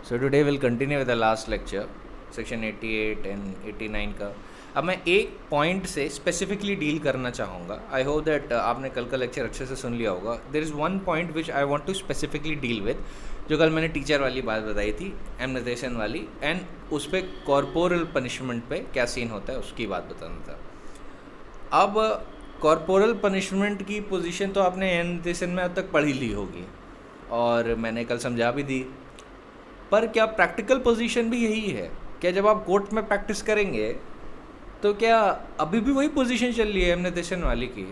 So today we'll continue with the last lecture, section 88 and 89 का. अब मैं एक पॉइंट से स्पेसिफिकली डील करना चाहूँगा. आई होप दैट आपने कल का लेक्चर अच्छे से सुन लिया होगा. There is one point which I want to specifically deal with, जो कल मैंने टीचर वाली बात बताई थी, एमनेटेशन वाली, एंड उस पर कॉर्पोरल पनिशमेंट पे क्या सीन होता है उसकी बात बताना था. अब कॉर्पोरल पनिशमेंट की पोजीशन तो आपने एमनेटेशन में अब तक पढ़ी ली होगी और मैंने कल समझा भी दी. पर क्या प्रैक्टिकल पोजीशन भी यही है? क्या जब आप कोर्ट में प्रैक्टिस करेंगे तो क्या अभी भी वही पोजीशन चल रही है एमनेटेशन वाली की?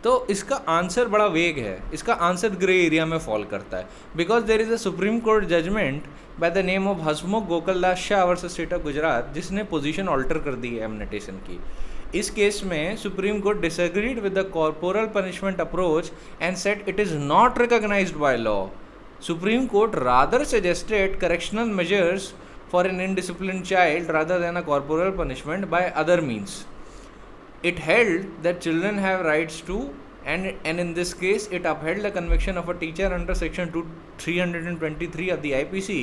तो इसका आंसर बड़ा वेग है, इसका आंसर ग्रे एरिया में फॉल करता है. Because there is a Supreme Court judgement by the name of Hasmukh Gokuldas Shah versus state of Gujarat, जिसने पोजीशन ऑल्टर कर दी है एमनेटेशन की. इस केस में Supreme Court disagreed with the corporal punishment approach and said it is not recognised by law. Supreme Court rather suggested correctional measures for an indisciplined child rather than a corporal punishment by other means. It held that children have rights to, and in this case, it upheld the conviction of a teacher under section 323 of the IPC,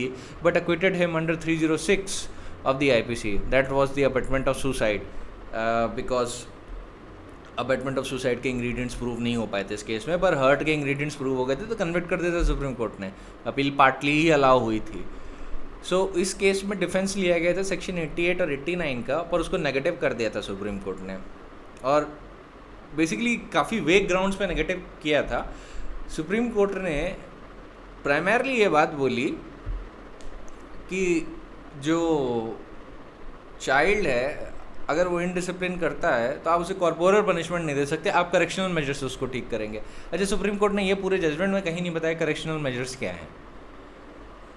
but acquitted him under 306 of the IPC. That was the abetment of suicide, because abetment of suicide के ingredients prove नहीं हो पाए थे इस case में, पर hurt के ingredients prove हो गए थे तो कन्विक्ट कर देता सुप्रीम कोर्ट ने. अपील पार्टली ही अलाउ हुई थी. सो इस केस में डिफेंस लिया गया था सेक्शन 88 और 89 का, पर उसको नेगेटिव कर दिया था सुप्रीम कोर्ट ने, और बेसिकली काफ़ी वेग ग्राउंड्स पे नेगेटिव किया था. सुप्रीम कोर्ट ने प्राइमरली ये बात बोली कि जो चाइल्ड है अगर वो इनडिसिप्लिन करता है तो आप उसे कॉर्पोरल पनिशमेंट नहीं दे सकते, आप करेक्शनल मेजर्स से उसको ठीक करेंगे. अच्छा, सुप्रीम कोर्ट ने ये पूरे जजमेंट में कहीं नहीं बताया करेक्शनल मेजर्स क्या हैं.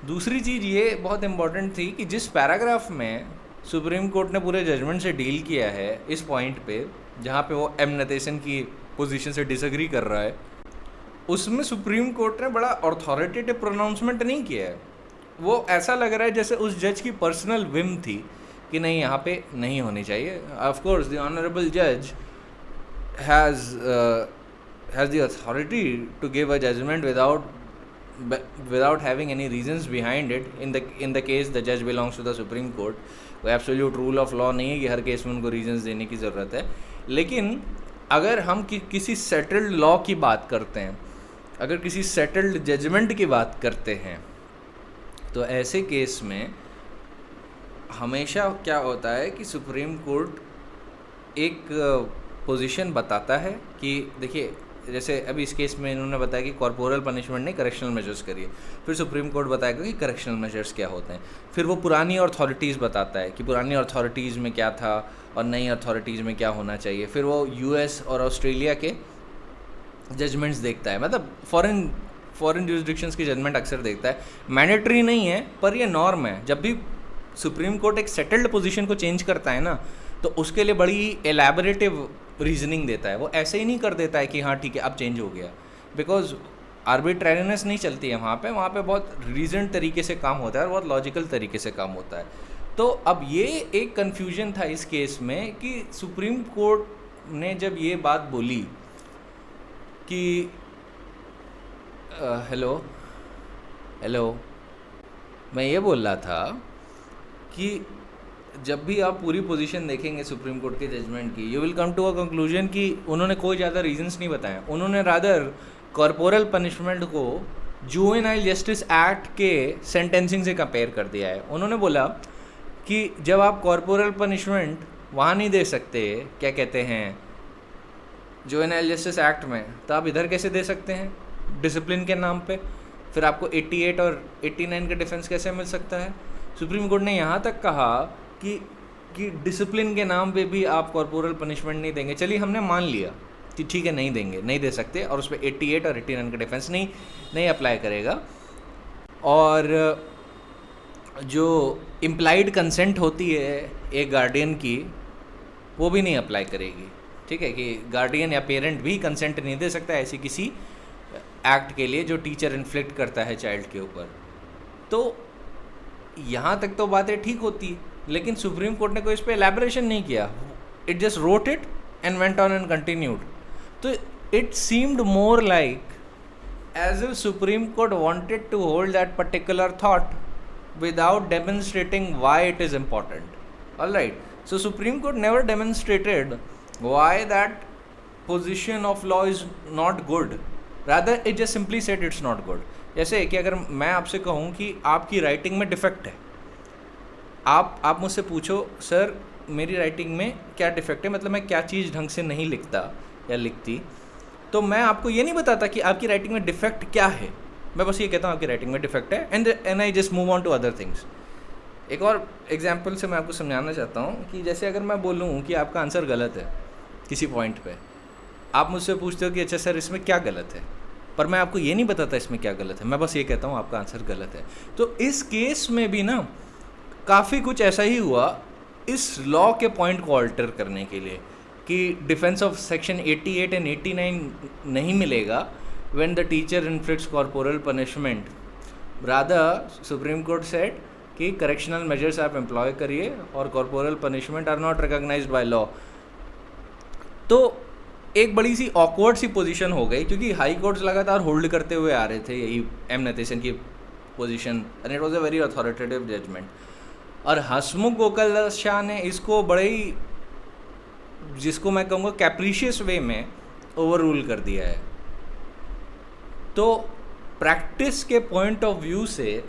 दूसरी चीज़ ये बहुत इंपॉर्टेंट थी कि जिस पैराग्राफ में सुप्रीम कोर्ट ने पूरे जजमेंट से डील किया है इस पॉइंट पे जहाँ पे वो एमनेटेशन की पोजीशन से डिसएग्री कर रहा है, उसमें सुप्रीम कोर्ट ने बड़ा ऑथॉरिटेटिव प्रोनाउंसमेंट नहीं किया है. वो ऐसा लग रहा है जैसे उस जज की पर्सनल विम थी कि नहीं यहाँ पे नहीं होनी चाहिए. ऑफ कोर्स द ऑनरेबल जज has the authority to give a judgement without having any reasons behind it. In the case the judge belongs to the Supreme Court. कोई एब्सोल्यूट रूल ऑफ लॉ नहीं है कि हर case में उनको reasons देने की ज़रूरत है. लेकिन अगर हम किसी सेटल्ड लॉ की बात करते हैं, अगर किसी सेटल्ड जजमेंट की बात करते हैं, तो ऐसे केस में हमेशा क्या होता है कि सुप्रीम कोर्ट एक पोजीशन बताता है कि देखिए, जैसे अभी इस केस में इन्होंने बताया कि कॉर्पोरल पनिशमेंट नहीं, करेक्शनल मेजर्स करिए. फिर सुप्रीम कोर्ट बताएगा कि करेक्शनल मेजर्स क्या होते हैं. फिर वो पुरानी अथॉरिटीज़ बताता है कि पुरानी अथॉरिटीज़ में क्या था और नई अथॉरिटीज़ में क्या होना चाहिए. फिर वो यूएस और ऑस्ट्रेलिया के जजमेंट्स देखता है, मतलब फॉरेन जुरिसडिक्शंस की जजमेंट अक्सर देखता है. मैंडेटरी नहीं है पर ये नॉर्म है. जब भी सुप्रीम कोर्ट एक सेटल्ड पोजीशन को चेंज करता है ना, तो उसके लिए बड़ी एलैबोरेटिव रीजनिंग देता है. वो ऐसे ही नहीं कर देता है कि हाँ ठीक है अब चेंज हो गया, बिकॉज आर्बिट्रेरीनेस नहीं चलती है वहाँ पे बहुत रीजन तरीके से काम होता है और बहुत लॉजिकल तरीके से काम होता है. तो अब ये एक कन्फ्यूजन था इस केस में कि सुप्रीम कोर्ट ने जब ये बात बोली कि हेलो मैं ये बोल रहा था कि जब भी आप पूरी पोजीशन देखेंगे सुप्रीम कोर्ट के जजमेंट की, you will come to a conclusion कि उन्होंने कोई ज़्यादा रीजंस नहीं बताए. उन्होंने रादर कॉर्पोरल पनिशमेंट को जुवेनाइल जस्टिस एक्ट के सेंटेंसिंग से कंपेयर कर दिया है. उन्होंने बोला कि जब आप कॉर्पोरल पनिशमेंट वहाँ नहीं दे सकते, क्या कहते हैं, जुवेनाइल जस्टिस एक्ट में, तो आप इधर कैसे दे सकते हैं डिसिप्लिन के नाम पे? फिर आपको 88 और 89 का डिफेंस कैसे मिल सकता है? सुप्रीम कोर्ट ने यहाँ तक कहा कि डिसिप्लिन के नाम पे भी आप कॉर्पोरल पनिशमेंट नहीं देंगे. चलिए हमने मान लिया कि ठीक है नहीं देंगे, नहीं दे सकते, और उस पर 88 और 89 का डिफेंस नहीं अप्लाई करेगा. और जो इम्प्लाइड कंसेंट होती है एक गार्डियन की, वो भी नहीं अप्लाई करेगी. ठीक है, कि गार्डियन या पेरेंट भी कंसेंट नहीं दे सकता ऐसी किसी एक्ट के लिए जो टीचर इन्फ्लिक्ट करता है चाइल्ड के ऊपर. तो यहाँ तक तो बातें ठीक होती, लेकिन सुप्रीम कोर्ट ने कोई इस पर एलैबोरेशन नहीं किया. It just wrote it and went on and continued. तो it seemed more like as if Supreme Court wanted to hold that particular thought without demonstrating why it is important. All right, so Supreme Court never demonstrated why that position of law is not good, rather it just simply said it's not good. जैसे कि अगर मैं आपसे कहूँ कि आपकी writing में defect है, आप मुझसे पूछो सर मेरी राइटिंग में क्या डिफेक्ट है, मतलब मैं क्या चीज़ ढंग से नहीं लिखता या लिखती, तो मैं आपको ये नहीं बताता कि आपकी राइटिंग में डिफेक्ट क्या है, मैं बस ये कहता हूँ आपकी राइटिंग में डिफेक्ट है, and I just move on to other things. एक और एग्जांपल से मैं आपको समझाना चाहता हूँ कि जैसे अगर मैं बोलूँ कि आपका आंसर गलत है किसी पॉइंट पे, आप मुझसे पूछते हो कि अच्छा सर इसमें क्या गलत है, पर मैं आपको ये नहीं बताता इसमें क्या गलत है, मैं बस ये कहता हूँ आपका आंसर गलत है. तो इस केस में भी ना काफ़ी कुछ ऐसा ही हुआ इस लॉ के पॉइंट को ऑल्टर करने के लिए कि डिफेंस ऑफ सेक्शन 88 एंड 89 नहीं मिलेगा when the teacher inflicts corporal punishment. Rather, Supreme Court said कि correctional measures आप employ करिए और corporal punishment are not recognized by law. तो एक बड़ी सी awkward सी पोजीशन हो गई, क्योंकि हाई कोर्ट्स लगातार होल्ड करते हुए आ रहे थे यही एम नतेशन की position, and it was a very authoritative judgement. और हसमुख गोकल शाह ने इसको बड़े ही, जिसको मैं कहूँगा कैप्रिशियस वे में ओवर रूल कर दिया है. तो प्रैक्टिस के पॉइंट ऑफ व्यू से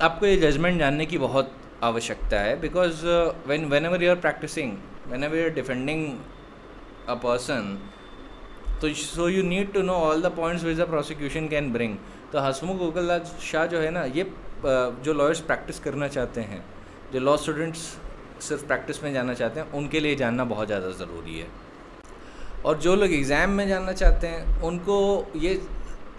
आपको ये जजमेंट जानने की बहुत आवश्यकता है, because whenever you are practicing, whenever you are defending a person, तो so you need to know all the points which the prosecution can bring. तो हसमुख गोकल शाह जो है ना, ये जो लॉयर्स प्रैक्टिस करना चाहते हैं, जो लॉ स्टूडेंट्स सिर्फ प्रैक्टिस में जाना चाहते हैं, उनके लिए जानना बहुत ज़्यादा ज़रूरी है. और जो लोग एग्ज़ाम में जानना चाहते हैं उनको ये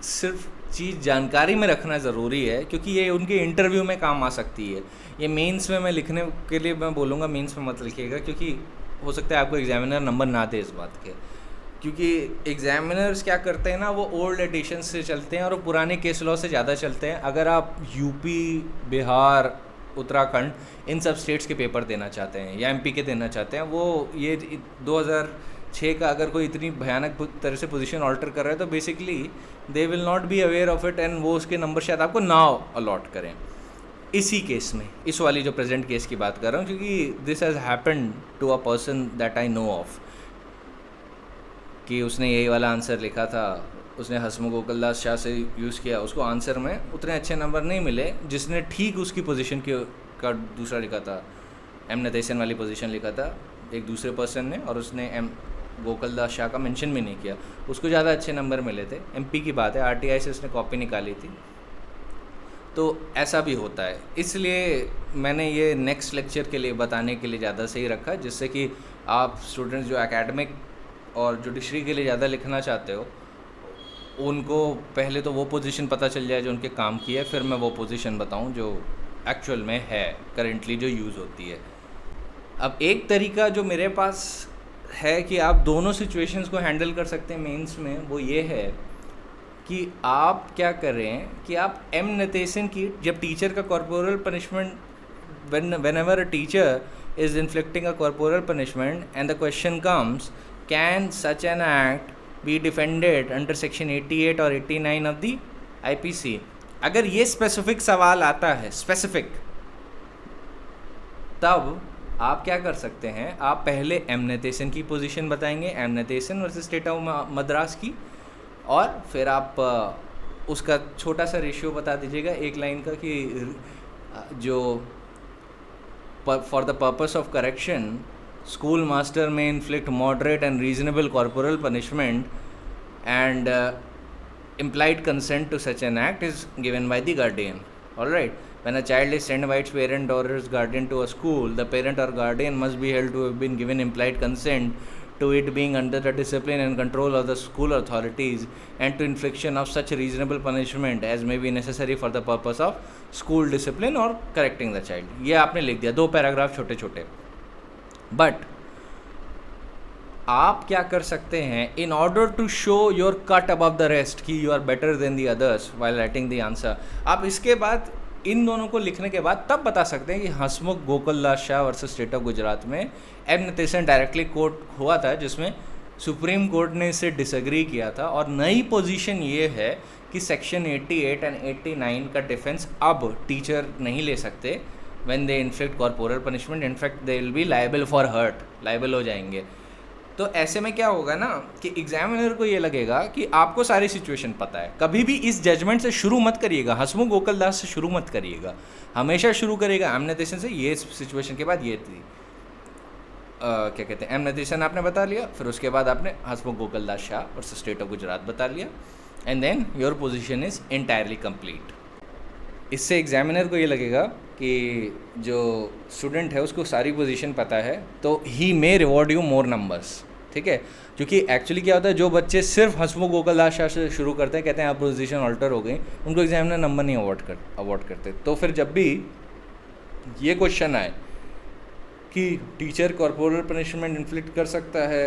सिर्फ चीज़ जानकारी में रखना ज़रूरी है, क्योंकि ये उनके इंटरव्यू में काम आ सकती है. ये मेंस में मैं लिखने के लिए मैं बोलूँगा मेंस में मत लिखिएगा, क्योंकि हो सकता है आपको एग्जामिनर नंबर ना दे इस बात के, क्योंकि एग्जामिनर्स क्या करते हैं ना, वो ओल्ड एडिशन से चलते हैं और वो पुराने केस लॉ से ज़्यादा चलते हैं. अगर आप यूपी, बिहार, उत्तराखंड इन सब स्टेट्स के पेपर देना चाहते हैं या एमपी के देना चाहते हैं, वो ये 2006 का अगर कोई इतनी भयानक तरह से पोजीशन ऑल्टर कर रहा है, तो basically they will not be aware of it, and वो उसके नंबर शायद आपको ना अलॉट करें. इसी केस में, इस वाली जो प्रेजेंट केस की बात कर रहा हूँ, क्योंकि this has happened to a person that I know of, कि उसने यही वाला आंसर लिखा था, उसने हसमुख गोकल शाह से यूज़ किया, उसको आंसर में उतने अच्छे नंबर नहीं मिले जिसने ठीक उसकी पोजीशन का दूसरा लिखा था, एम नतेशन वाली पोजीशन लिखा था एक दूसरे पर्सन ने, और उसने एम गोकल दास शाह का मेंशन भी नहीं किया, उसको ज़्यादा अच्छे नंबर मिले थे. एमपी की बात है, आरटीआई से उसने कॉपी निकाली थी. तो ऐसा भी होता है, इसलिए मैंने ये नेक्स्ट लेक्चर के लिए बताने के लिए ज़्यादा सही रखा, जिससे कि आप स्टूडेंट्स जो एकेडमिक और जुडिशरी के लिए ज़्यादा लिखना चाहते हो, उनको पहले तो वो पोजीशन पता चल जाए जो उनके काम की है, फिर मैं वो पोजीशन बताऊं जो एक्चुअल में है, करेंटली जो यूज़ होती है. अब एक तरीका जो मेरे पास है कि आप दोनों सिचुएशंस को हैंडल कर सकते हैं मेंस में, वो ये है कि आप क्या करें कि आप एम नतेशन की, जब टीचर का corporal punishment, whenever a teacher is inflicting a corporal punishment and the question comes, can such an act be defended under section 88 or 89 of the IPC, अगर ये स्पेसिफिक सवाल आता है, स्पेसिफिक, तब आप क्या कर सकते हैं, आप पहले एम नतेशन की पोजीशन बताएंगे, M Natesan versus state of Madras की, और फिर आप उसका छोटा सा रेशियो बता दीजिएगा एक लाइन का, कि जो for the purpose of correction school master में inflict moderate and reasonable corporal punishment and implied consent to such an act is given by the guardian. All right, when a child is sent by its parent or its guardian to a school, the parent or guardian must be held to have been given implied consent to it being under the discipline and control of the school authorities and to infliction of such reasonable punishment as may be necessary for the purpose of school discipline or correcting the child. ये आपने लिख दिया, 2 paragraph छोटे छोटे. But आप क्या कर सकते हैं, in order to show your cut above the rest, कि you are better than the others while writing the answer, आप इसके बाद इन दोनों को लिखने के बाद तब बता सकते हैं कि Hasmukh Gokal Das Shah versus state of Gujarat में एम नतेशन डायरेक्टली कोर्ट हुआ था, जिसमें सुप्रीम कोर्ट ने इससे डिसएग्री किया था, और नई पोजीशन ये है कि सेक्शन 88 एंड 89 का डिफेंस अब टीचर नहीं ले सकते when they inflict corporal punishment, in fact they will be liable for hurt, liable हो जाएंगे। तो ऐसे में क्या होगा ना कि एग्जामिनर को ये लगेगा कि आपको सारी सिचुएशन पता है। कभी भी इस जजमेंट से शुरू मत करिएगा, हसमुख गोकलदास से शुरू मत करिएगा, हमेशा शुरू करिएगा एमनेटेशन से। ये सिचुएशन के बाद ये थी क्या कहते हैं, एमनेटेशन आपने बता लिया, फिर उसके बाद आपने हसमुख गोकलदास शाह और स्टेट ऑफ गुजरात बता लिया, and then your position is entirely complete. इससे एग्जामिनर को ये लगेगा कि जो स्टूडेंट है उसको सारी पोजीशन पता है, तो ही मे रिवॉर्ड यू मोर नंबर्स, ठीक है। क्योंकि एक्चुअली क्या होता है, जो बच्चे सिर्फ हसमुख गोकलदास शाह से शुरू करते हैं, कहते हैं आप पोजीशन ऑल्टर हो गई, उनको एग्जामिनर नंबर नहीं अवॉर्ड करते। तो फिर जब भी ये क्वेश्चन आए कि टीचर कॉर्पोरल पनिशमेंट इन्फ्लिक्ट कर सकता है,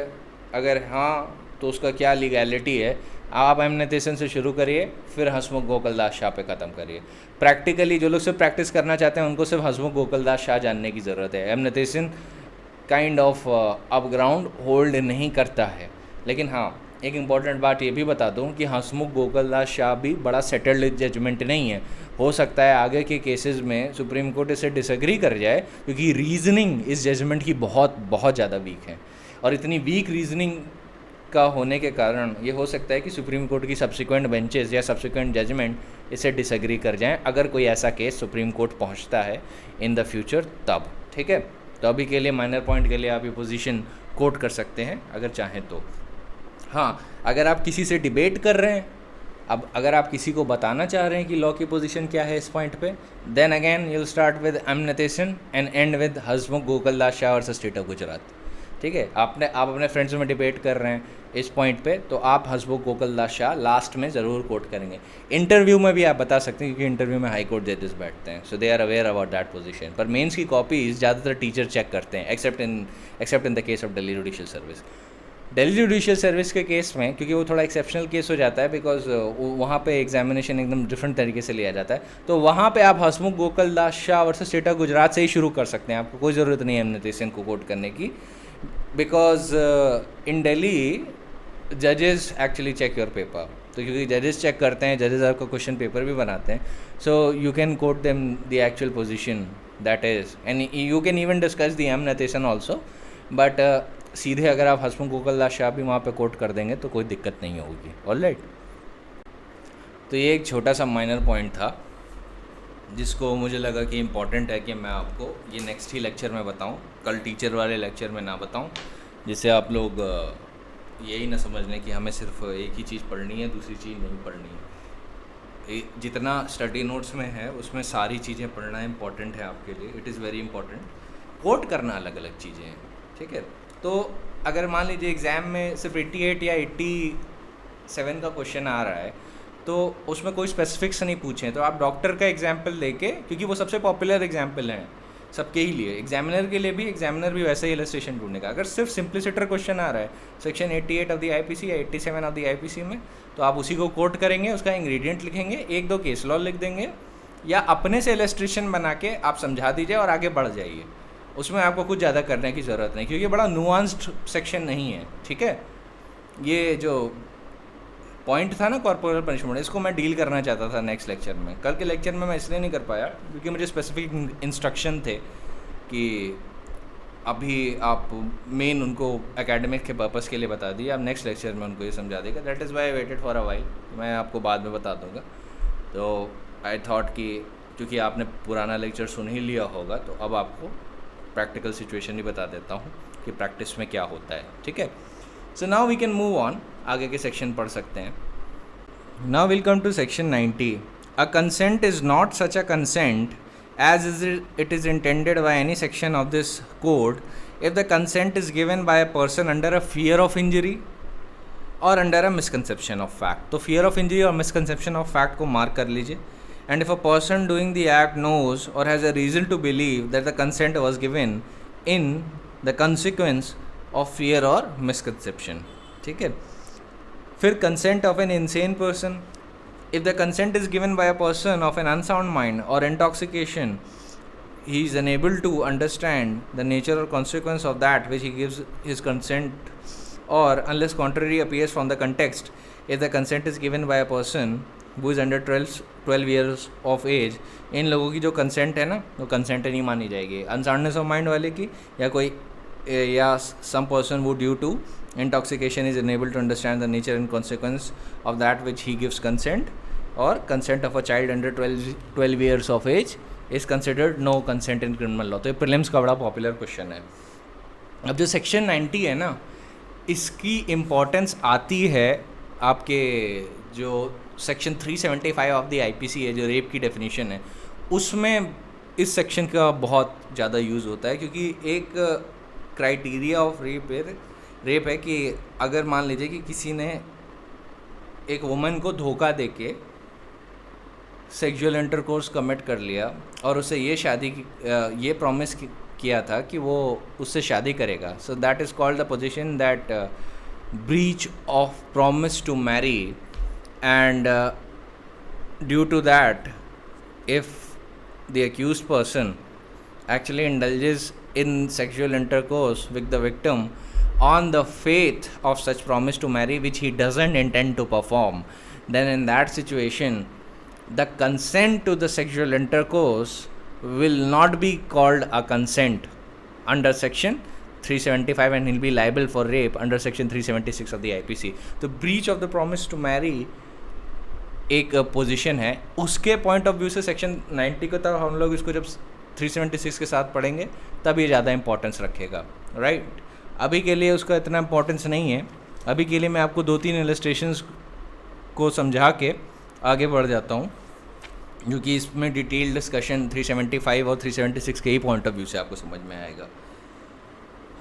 अगर हाँ तो उसका क्या लीगैलिटी है, आप एमनेटेशन से शुरू करिए, फिर हसमुख गोकलदास शाह पे ख़त्म करिए। प्रैक्टिकली जो लोग सिर्फ प्रैक्टिस करना चाहते हैं उनको सिर्फ हसमुख गोकलदास शाह जानने की ज़रूरत है। M Natesan kind of up ground hold नहीं करता है। लेकिन हाँ, एक इम्पॉर्टेंट बात ये भी बता दूं कि हसमुख गोकलदास शाह भी बड़ा सेटल्ड जजमेंट नहीं है। हो सकता है आगे के केसेस में सुप्रीम कोर्ट इसे डिसएग्री कर जाए, क्योंकि रीजनिंग इस जजमेंट की बहुत बहुत ज़्यादा वीक है, और इतनी वीक रीजनिंग का होने के कारण ये हो सकता है कि सुप्रीम कोर्ट की सब्सिक्वेंट बेंचेस या सब्सिक्वेंट जजमेंट इसे डिसएग्री कर जाएं, अगर कोई ऐसा केस सुप्रीम कोर्ट पहुंचता है इन द फ्यूचर तब, ठीक है। तो अभी के लिए माइनर पॉइंट के लिए आप ये पोजीशन कोट कर सकते हैं अगर चाहें तो। हाँ, अगर आप किसी से डिबेट कर रहे हैं, अब अगर आप किसी को बताना चाह रहे हैं कि लॉ की पोजीशन क्या है इस पॉइंट पे, then again you will start with M Natesan and end with Hasmukh Gokaldas Shah versus state of Gujarat, ठीक है। आप अपने फ्रेंड्स में डिबेट कर रहे हैं इस पॉइंट पे, तो आप हसमुख गोकलदास शाह लास्ट में ज़रूर कोट करेंगे। इंटरव्यू में भी आप बता सकते हैं, क्योंकि इंटरव्यू में हाई कोर्ट जजेस बैठते हैं, so they are aware about that position. पर मेंस की कॉपीज ज़्यादातर टीचर चेक करते हैं, except in the case of Delhi judicial service. Delhi judicial service के केस में क्योंकि वो थोड़ा एक्सेप्शनल केस हो जाता है, बिकॉज वहाँ पे एग्जामिनेशन एकदम डिफरेंट तरीके से लिया जाता है, तो वहाँ पे आप Hasmukh Gokaldas Shah versus state of Gujarat से ही शुरू कर सकते हैं। आपको कोई ज़रूरत नहीं है एमनेटेशन को कोट करने की, बिकॉज इन दिल्ली जजेस एक्चुअली चेक योर पेपर। तो क्योंकि जजेस चेक करते हैं, जजेस आपका क्वेश्चन पेपर भी बनाते हैं, so you can quote them the actual position that is, and you can even discuss the annotation also, but सीधे अगर आप हसमुख गोकलदास शाह भी वहाँ पे कोट कर देंगे तो कोई दिक्कत नहीं होगी। ऑलराइट, तो ये एक छोटा सा माइनर पॉइंट था जिसको मुझे लगा कि इम्पॉर्टेंट है कि मैं आपको ये नेक्स्ट ही लेक्चर में बताऊं, कल टीचर वाले लेक्चर में ना बताऊं, जिससे आप लोग यही ना समझ लें कि हमें सिर्फ एक ही चीज़ पढ़नी है, दूसरी चीज़ नहीं पढ़नी है। जितना स्टडी नोट्स में है उसमें सारी चीज़ें पढ़ना इम्पॉर्टेंट है आपके लिए, it is very important. Quote करना अलग अलग चीज़ें हैं, ठीक है। तो अगर मान लीजिए एग्ज़ाम में सिर्फ 88 या 87 का क्वेश्चन आ रहा है, तो उसमें कोई स्पेसिफिक्स नहीं पूछे, तो आप डॉक्टर का एग्जाम्पल लेके, क्योंकि वो सबसे पॉपुलर एग्जाम्पल हैं सबके ही लिए, एग्जामिनर के लिए भी, एग्जामिनर भी वैसे ही इलस्ट्रेशन ढूंढेगा। अगर सिर्फ सिंप्लिसिटर क्वेश्चन आ रहा है सेक्शन 88 ऑफ द आईपीसी या 87 ऑफ द आईपीसी में, तो आप उसी को कोट करेंगे, उसका इंग्रेडिएंट लिखेंगे, एक दो केस लॉ लिख देंगे, या अपने से इलस्ट्रेशन बना के आप समझा दीजिए और आगे बढ़ जाइए। उसमें आपको कुछ ज़्यादा करने की ज़रूरत नहीं, क्योंकि बड़ा नुआंस्ड सेक्शन नहीं है, ठीक है। ये जो पॉइंट था ना कॉर्पोरल पनिशमेंट, इसको मैं डील करना चाहता था नेक्स्ट लेक्चर में। कल के लेक्चर में मैं इसलिए नहीं कर पाया क्योंकि मुझे स्पेसिफिक इंस्ट्रक्शन थे कि अभी आप मेन उनको एकेडमिक के पर्पस के लिए बता दिए, आप नेक्स्ट लेक्चर में उनको ये समझा देगा। That is Y I waited for a while, मैं आपको बाद में बता दूंगा। तो आई थॉट कि क्योंकि आपने पुराना लेक्चर सुन ही लिया होगा, तो अब आपको प्रैक्टिकल सिचुएशन ही बता देता हूँ कि प्रैक्टिस में क्या होता है, ठीक है। So now we can move on, आगे के सेक्शन पढ़ सकते हैं। Now will come to section 90। A consent is not such a consent as it is intended by any section of this code if the consent is given by a person under a fear of injury or under a misconception of fact। तो fear of injury और misconception of fact को mark कर लीजिए। and if a person doing the act knows or has a reason to believe that the consent was given in the consequence of fear or misconception, ठीक है। फिर consent of an insane person, if the consent is given by a person of an unsound mind or intoxication, he is unable to understand the nature or consequence of that which he gives his consent, or unless contrary appears from the context, if the consent is given by a person who is under 12 years of age, इन लोगों की जो consent है ना, वो consent नहीं मानी जाएगी। अनसाउंडनेस ऑफ माइंड वाले की, या कोई या सम पर्सन वो due to intoxication is unable to understand the nature and consequence of that which he gives consent, or consent of a child under 12 years of age is considered no consent in criminal law। तो ये prelims का बड़ा popular question है। अब जो section 90 है ना, इसकी इम्पोर्टेंस आती है आपके जो सेक्शन 375 ऑफ द आईपीसी है, जो रेप की डेफिनेशन है, उसमें इस सेक्शन का बहुत ज़्यादा यूज़ होता है, क्योंकि एक क्राइटेरिया ऑफ रेप है कि अगर मान लीजिए कि किसी ने एक वुमन को धोखा देके सेक्सुअल इंटरकोर्स कमिट कर लिया और उसे ये प्रॉमिस किया था कि वो उससे शादी करेगा, so that is called the position that breach of promise to marry, and due to that if the accused person actually indulges in sexual intercourse with the victim on the faith of such promise to marry which he doesn't intend to perform, then in that situation the consent to the sexual intercourse will not be called a consent under section 375 and he'll be liable for rape under section 376 of the IPC। तो breach of the promise to marry एक position है, उसके point of view से section 90 को तब हम लोग इसको जब 376 के साथ पढ़ेंगे तब ये ज़्यादा इंपॉर्टेंस रखेगा, राइट। अभी के लिए उसका इतना इंपॉर्टेंस नहीं है। अभी के लिए मैं आपको 2-3 इलस्ट्रेशंस को समझा के आगे बढ़ जाता हूँ, क्योंकि इसमें डिटेल डिस्कशन 375 और 376 के ही पॉइंट ऑफ व्यू से आपको समझ में आएगा।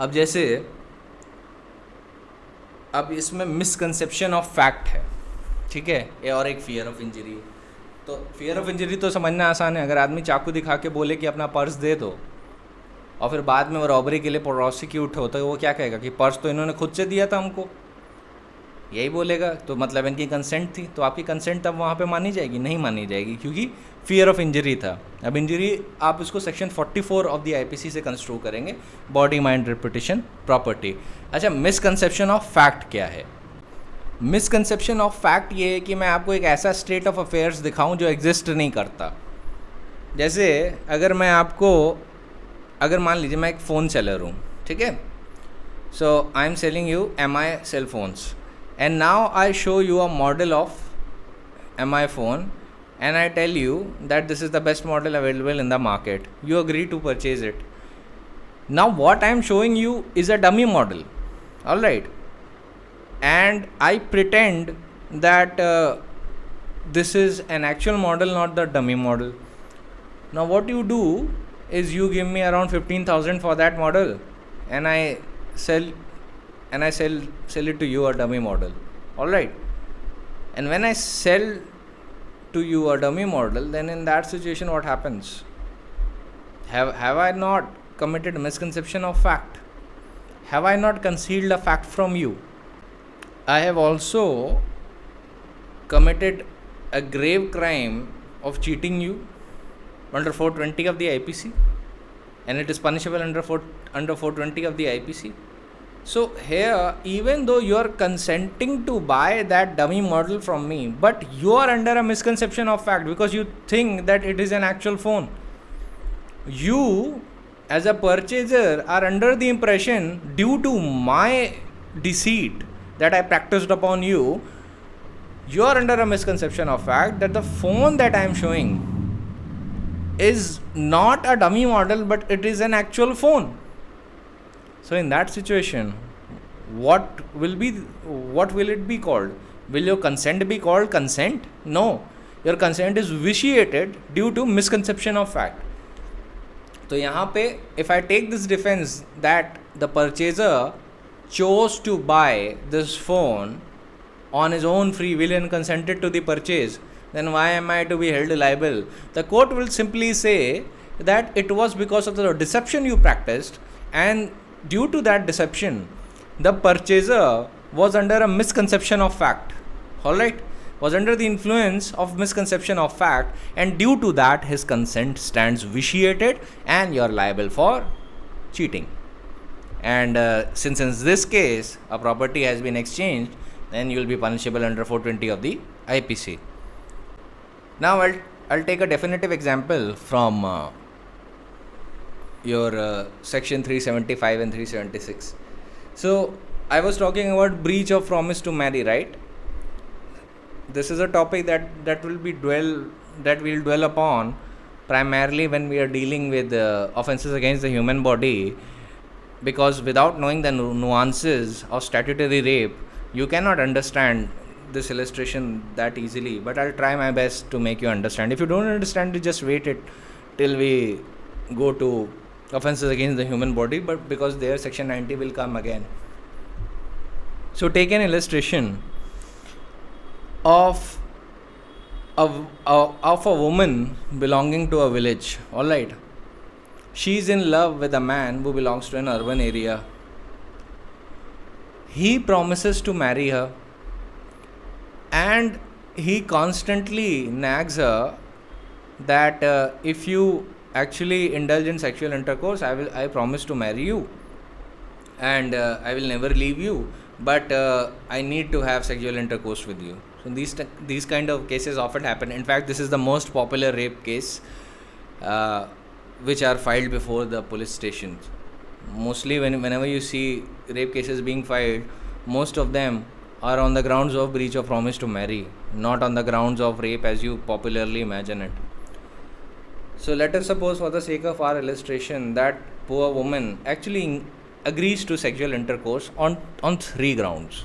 अब जैसे अब इसमें मिसकंसेप्शन ऑफ फैक्ट है, ठीक है, और एक फियर ऑफ इंजरी। तो फियर ऑफ इंजरी तो समझना आसान है। अगर आदमी चाकू दिखा के बोले कि अपना पर्स दे दो और फिर बाद में वो रॉबरी के लिए प्रोसिक्यूट हो, तो वो क्या कहेगा कि पर्स तो इन्होंने खुद से दिया था हमको, यही बोलेगा। तो मतलब इनकी कंसेंट थी, तो आपकी कंसेंट तब वहाँ पे मानी जाएगी? नहीं मानी जाएगी, क्योंकि फियर ऑफ इंजरी था। अब इंजरी आप इसको सेक्शन 44 ऑफ द आईपीसी से कंस्ट्रू करेंगे, बॉडी माइंड रेपुटेशन प्रॉपर्टी। अच्छा, मिसकंसेप्शन ऑफ फैक्ट क्या है? मिसकंसेप्शन ऑफ फैक्ट ये है कि मैं आपको एक ऐसा स्टेट ऑफ अफेयर्स दिखाऊं जो एग्जिस्ट नहीं करता। जैसे अगर मान लीजिए मैं एक फ़ोन सेलर हूँ, ठीक है, so I am selling you MI cell phones, and now I show you a model of MI phone and I tell you that this is the best model available in the market. You agree to purchase it. Now what I am showing you is a dummy model, alright, and I pretend that this is an actual model, not the dummy model. Now what you do is you give me around 15,000 for that model, and I sell it to you a dummy model, alright, and when I sell to you a dummy model, then in that situation what happens? Have I not committed misconception of fact? Have I not concealed a fact from you? I have also committed a grave crime of cheating you under 420 of the IPC, and it is punishable under 420 of the IPC. So here, even though you are consenting to buy that dummy model from me, but you are under a misconception of fact because you think that it is an actual phone. You as a purchaser are under the impression, due to my deceit that I practiced upon you, you are under a misconception of fact that the phone that I am showing is not a dummy model, but it is an actual phone. So in that situation, what will it be called? Will your consent be called consent? No, your consent is vitiated due to misconception of fact. तो यहाँ पे if I take this defense that the purchaser chose to buy this phone on his own free will and consented to the purchase, then why am I to be held liable? The court will simply say that it was because of the deception you practiced, and due to that deception, the purchaser was under a misconception of fact, alright, was under the influence of misconception of fact, and due to that his consent stands vitiated and you are liable for cheating. And since in this case a property has been exchanged, then you will be punishable under 420 of the IPC. Now I'll take a definitive example from your section 375 and 376. So I was talking about breach of promise to marry, right? This is a topic that we'll dwell upon primarily when we are dealing with offenses against the human body, because without knowing the nuances of statutory rape, you cannot understand this illustration that easily. But I'll try my best to make you understand. If you don't understand, you just wait it till we go to offenses against the human body, but because there section 90 will come again. So take an illustration of a woman belonging to a village. All right, she's in love with a man who belongs to an urban area. He promises to marry her, and he constantly nags her that if you actually indulge in sexual intercourse, I promise to marry you, and I will never leave you, but I need to have sexual intercourse with you. So these kind of cases often happen. In fact, this is the most popular rape case which are filed before the police stations. Mostly whenever you see rape cases being filed, most of them are on the grounds of breach of promise to marry, not on the grounds of rape as you popularly imagine it. So let us suppose, for the sake of our illustration, that poor woman actually agrees to sexual intercourse on 3 grounds.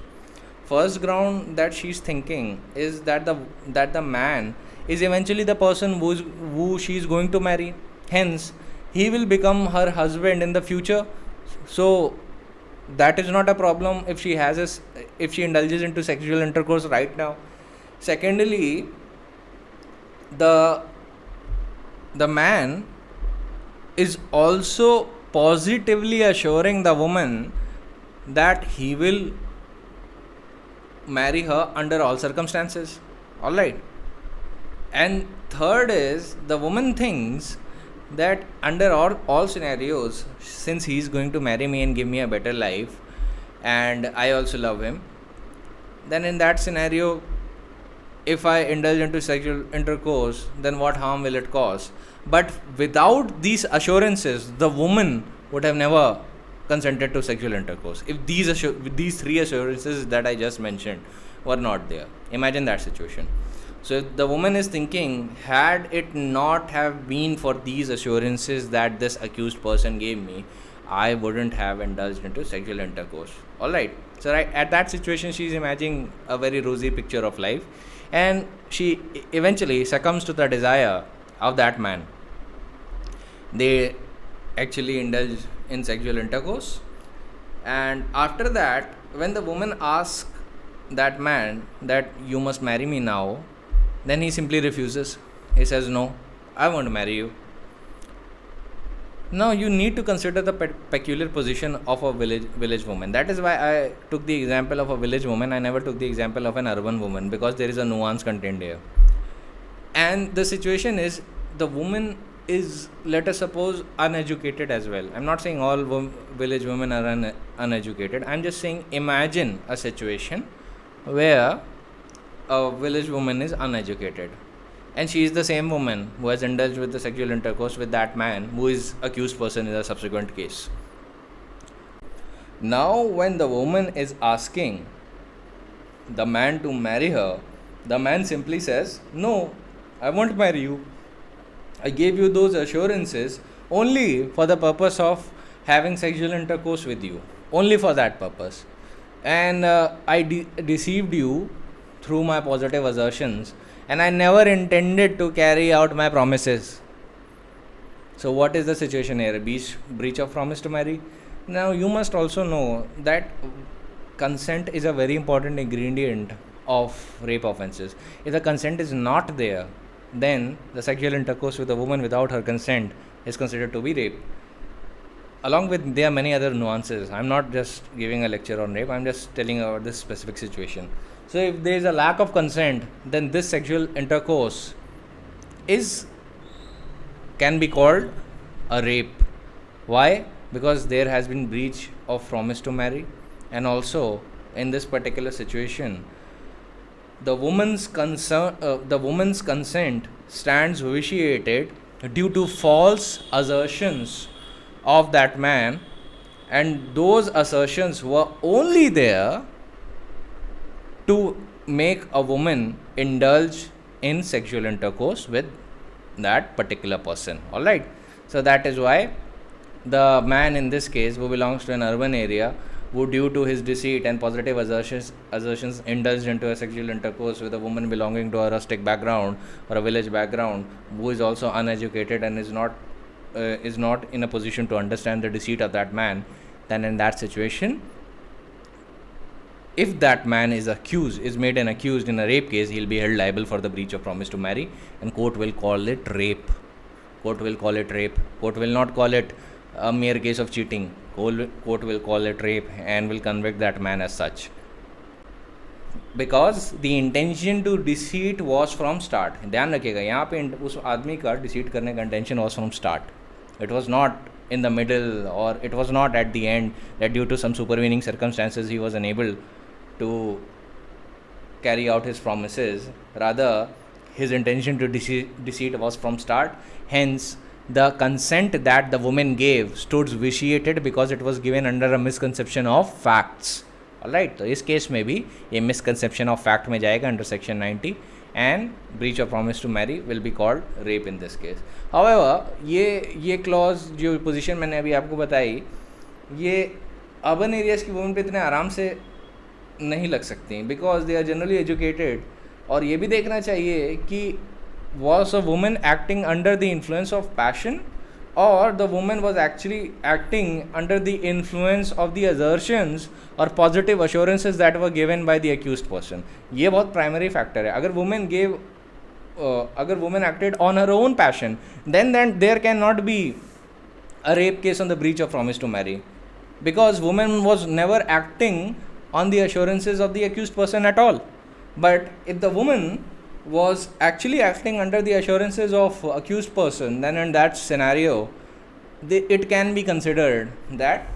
First ground that she's thinking is that the man is eventually the person who she's going to marry. Hence, he will become her husband in the future. So that is not a problem if she indulges into sexual intercourse right now. Secondly, the man is also positively assuring the woman that he will marry her under all circumstances. All right. And third is, the woman thinks that under all scenarios, since he is going to marry me and give me a better life, and I also love him, then in that scenario, if I indulge into sexual intercourse, then what harm will it cause? But without these assurances, the woman would have never consented to sexual intercourse if these 3 assurances that I just mentioned were not there. Imagine that situation. So the woman is thinking, had it not have been for these assurances that this accused person gave me, I wouldn't have indulged into sexual intercourse. All right. So right at that situation, she's imagining a very rosy picture of life, and she eventually succumbs to the desire of that man. They actually indulge in sexual intercourse, and after that, when the woman asks that man that you must marry me now, then he simply refuses. He says, no, I won't marry you. Now you need to consider the peculiar position of a village woman. That is why I took the example of a village woman. I never took the example of an urban woman, because there is a nuance contained here. And the situation is, the woman is, let us suppose, uneducated as well. I'm not saying all village women are uneducated. I'm just saying, imagine a situation where a village woman is uneducated, and she is the same woman who has indulged with the sexual intercourse with that man who is accused person in the subsequent case. Now when the woman is asking the man to marry her, the man simply says, no, I won't marry you. I gave you those assurances only for the purpose of having sexual intercourse with you, only for that purpose, and I deceived you through my positive assertions, and I never intended to carry out my promises. So what is the situation here? Breach of promise to marry. Now you must also know that consent is a very important ingredient of rape offenses. If the consent is not there, then the sexual intercourse with a woman without her consent is considered to be rape. Along with, there are many other nuances. I'm not just giving a lecture on rape, I'm just telling about this specific situation. So if there is a lack of consent, then this sexual intercourse can be called a rape. Why? Because there has been breach of promise to marry, and also in this particular situation, the woman's consent stands vitiated due to false assertions of that man, and those assertions were only there to make a woman indulge in sexual intercourse with that particular person. All right, so that is why the man in this case, who belongs to an urban area, who due to his deceit and positive assertions indulged into a sexual intercourse with a woman belonging to a rustic background or a village background, who is also uneducated and is not in a position to understand the deceit of that man, then in that situation, if that man is made an accused in a rape case, he'll be held liable for the breach of promise to marry, and court will call it rape. Court will not call it a mere case of cheating. Court will call it rape and will convict that man as such, because the intention to deceit was from start. ध्यान रखिएगा, यहाँ पे उस आदमी का deceit करने का intention was from start. It was not in the middle, or it was not at the end that due to some supervening circumstances he was unable to carry out his promises. Rather, his intention to deceit was from start. Hence, the consent that the woman gave stood vitiated because it was given under a misconception of facts. Alright, तो इस case में भी ये misconception of fact में जाएगा under section 90, and breach of promise to marry will be called rape in this case. However, ये clause जो position मैंने अभी आपको बताई, ये urban areas की women पे इतने आराम से नहीं लग सकती, because they are generally educated. और ये भी देखना चाहिए कि was a woman acting under the influence of passion, or the woman was actually acting under the influence of the assertions or positive assurances that were given by the accused person. ये बहुत primary factor है. अगर woman acted on her own passion, then there cannot be a rape case on the breach of promise to marry, because woman was never acting on the assurances of the accused person at all. But if the woman was actually acting under the assurances of accused person, then in that scenario, it can be considered that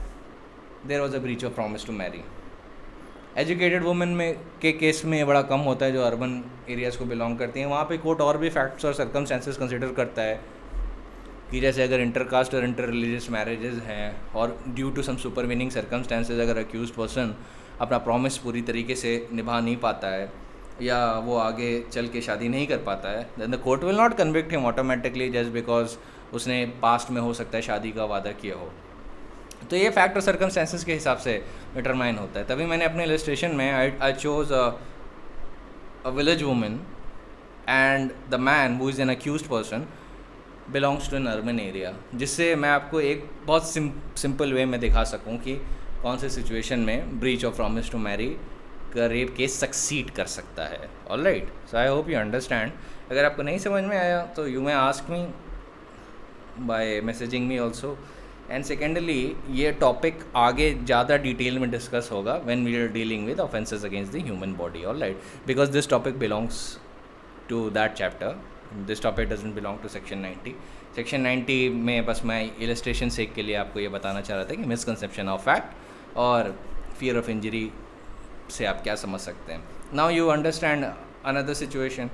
there was a breach of promise to marry. Educated women में के case में बड़ा कम होता है, जो urban areas को belong करती हैं. वहाँ पे कोर्ट और भी फैक्ट्स और सर्कमस्टेंसेस कंसिडर करता है कि जैसे अगर इंटरकास्ट और इंटर रिलीजियस मैरिजेस हैं और due to some supervening circumstances अगर अक्यूज पर्सन अपना प्रॉमिस पूरी तरीके से निभा नहीं पाता है या वो आगे चल के शादी नहीं कर पाता है, then the court will not convict him automatically just because उसने पास्ट में हो सकता है शादी का वादा किया हो. तो ये फैक्ट और सर्कमस्टेंसेस के हिसाब से डिटरमाइन होता है. तभी मैंने अपने इलस्ट्रेशन में I chose a village woman and the man who is an accused person belongs to an urban area, जिससे मैं आपको एक बहुत सिंपल वे में दिखा सकूं कि कौन से सिचुएशन में breach of promise to marry का रेप केस सक्सीड कर सकता है. Alright, so I hope you understand. अगर आपको नहीं समझ में आया तो you may ask me by messaging me also. And secondly, ये टॉपिक आगे ज़्यादा डिटेल में डिस्कस होगा when we are dealing with offences against the human body. Alright, because this topic belongs to that chapter. This topic doesn't belong to section 90. Section 90 में बस मैं illustration सेक के लिए आपको ये बताना चाह रहा था कि मिसकंसेप्शन ऑफ फैक्ट और फियर ऑफ इंजरी से आप क्या समझ सकते हैं. Now you understand another situation,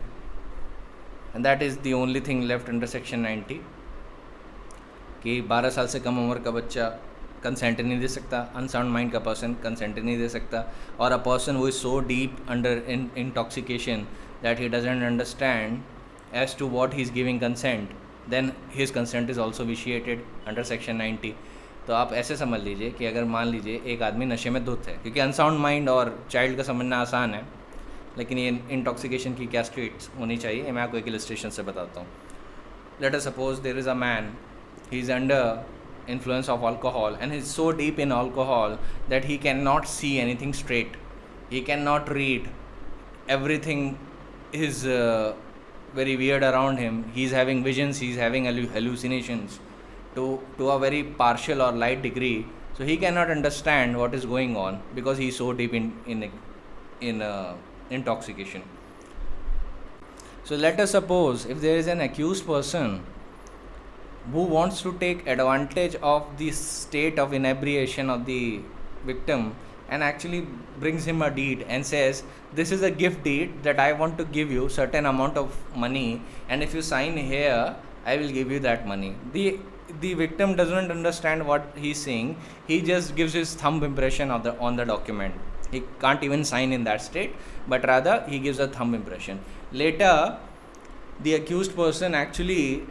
and that is the only thing left under section 90 कि 12 साल से कम उम्र का बच्चा कंसेंट नहीं दे सकता, अनसाउंड माइंड का पर्सन कंसेंट नहीं दे सकता, और a person who is so deep under intoxication that he doesn't understand as to what he is giving consent, then his consent is also vitiated under section 90. तो आप ऐसे समझ लीजिए कि अगर मान लीजिए एक आदमी नशे में धुत है, क्योंकि अनसाउंड माइंड और चाइल्ड का समझना आसान है, लेकिन ये इंटॉक्सिकेशन की क्या स्टेट्स होनी चाहिए मैं आपको एक इलस्ट्रेशन से बताता हूँ. Let us suppose there is a man, he is under influence of alcohol and he is so deep in alcohol that he cannot see anything straight, he cannot read, everything is very weird around him, he is having visions, he is having hallucinations to a very partial or light degree, so he cannot understand what is going on because he is so deep in intoxication. So let us suppose if there is an accused person who wants to take advantage of the state of inebriation of the victim and actually brings him a deed and says, this is a gift deed that I want to give you certain amount of money, and if you sign here, I will give you that money. The victim doesn't understand what he's saying. He just gives his thumb impression on the document. He can't even sign in that state, but rather he gives a thumb impression. Later, the accused person actually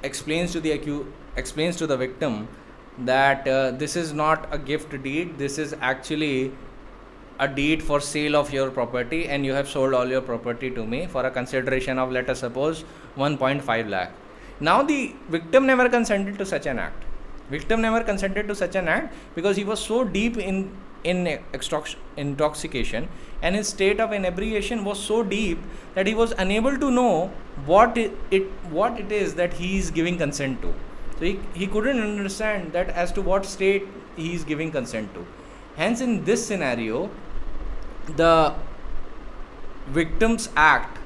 explains to the victim that this is not a gift deed, this is actually a deed for sale of your property, and you have sold all your property to me for a consideration of, let us suppose, 1.5 lakh. Now the victim never consented to such an act. Because he was so deep in intoxication, and his state of inebriation was so deep that he was unable to know what it is that he is giving consent to. So he couldn't understand that as to what state he is giving consent to. Hence, in this scenario, the victim's act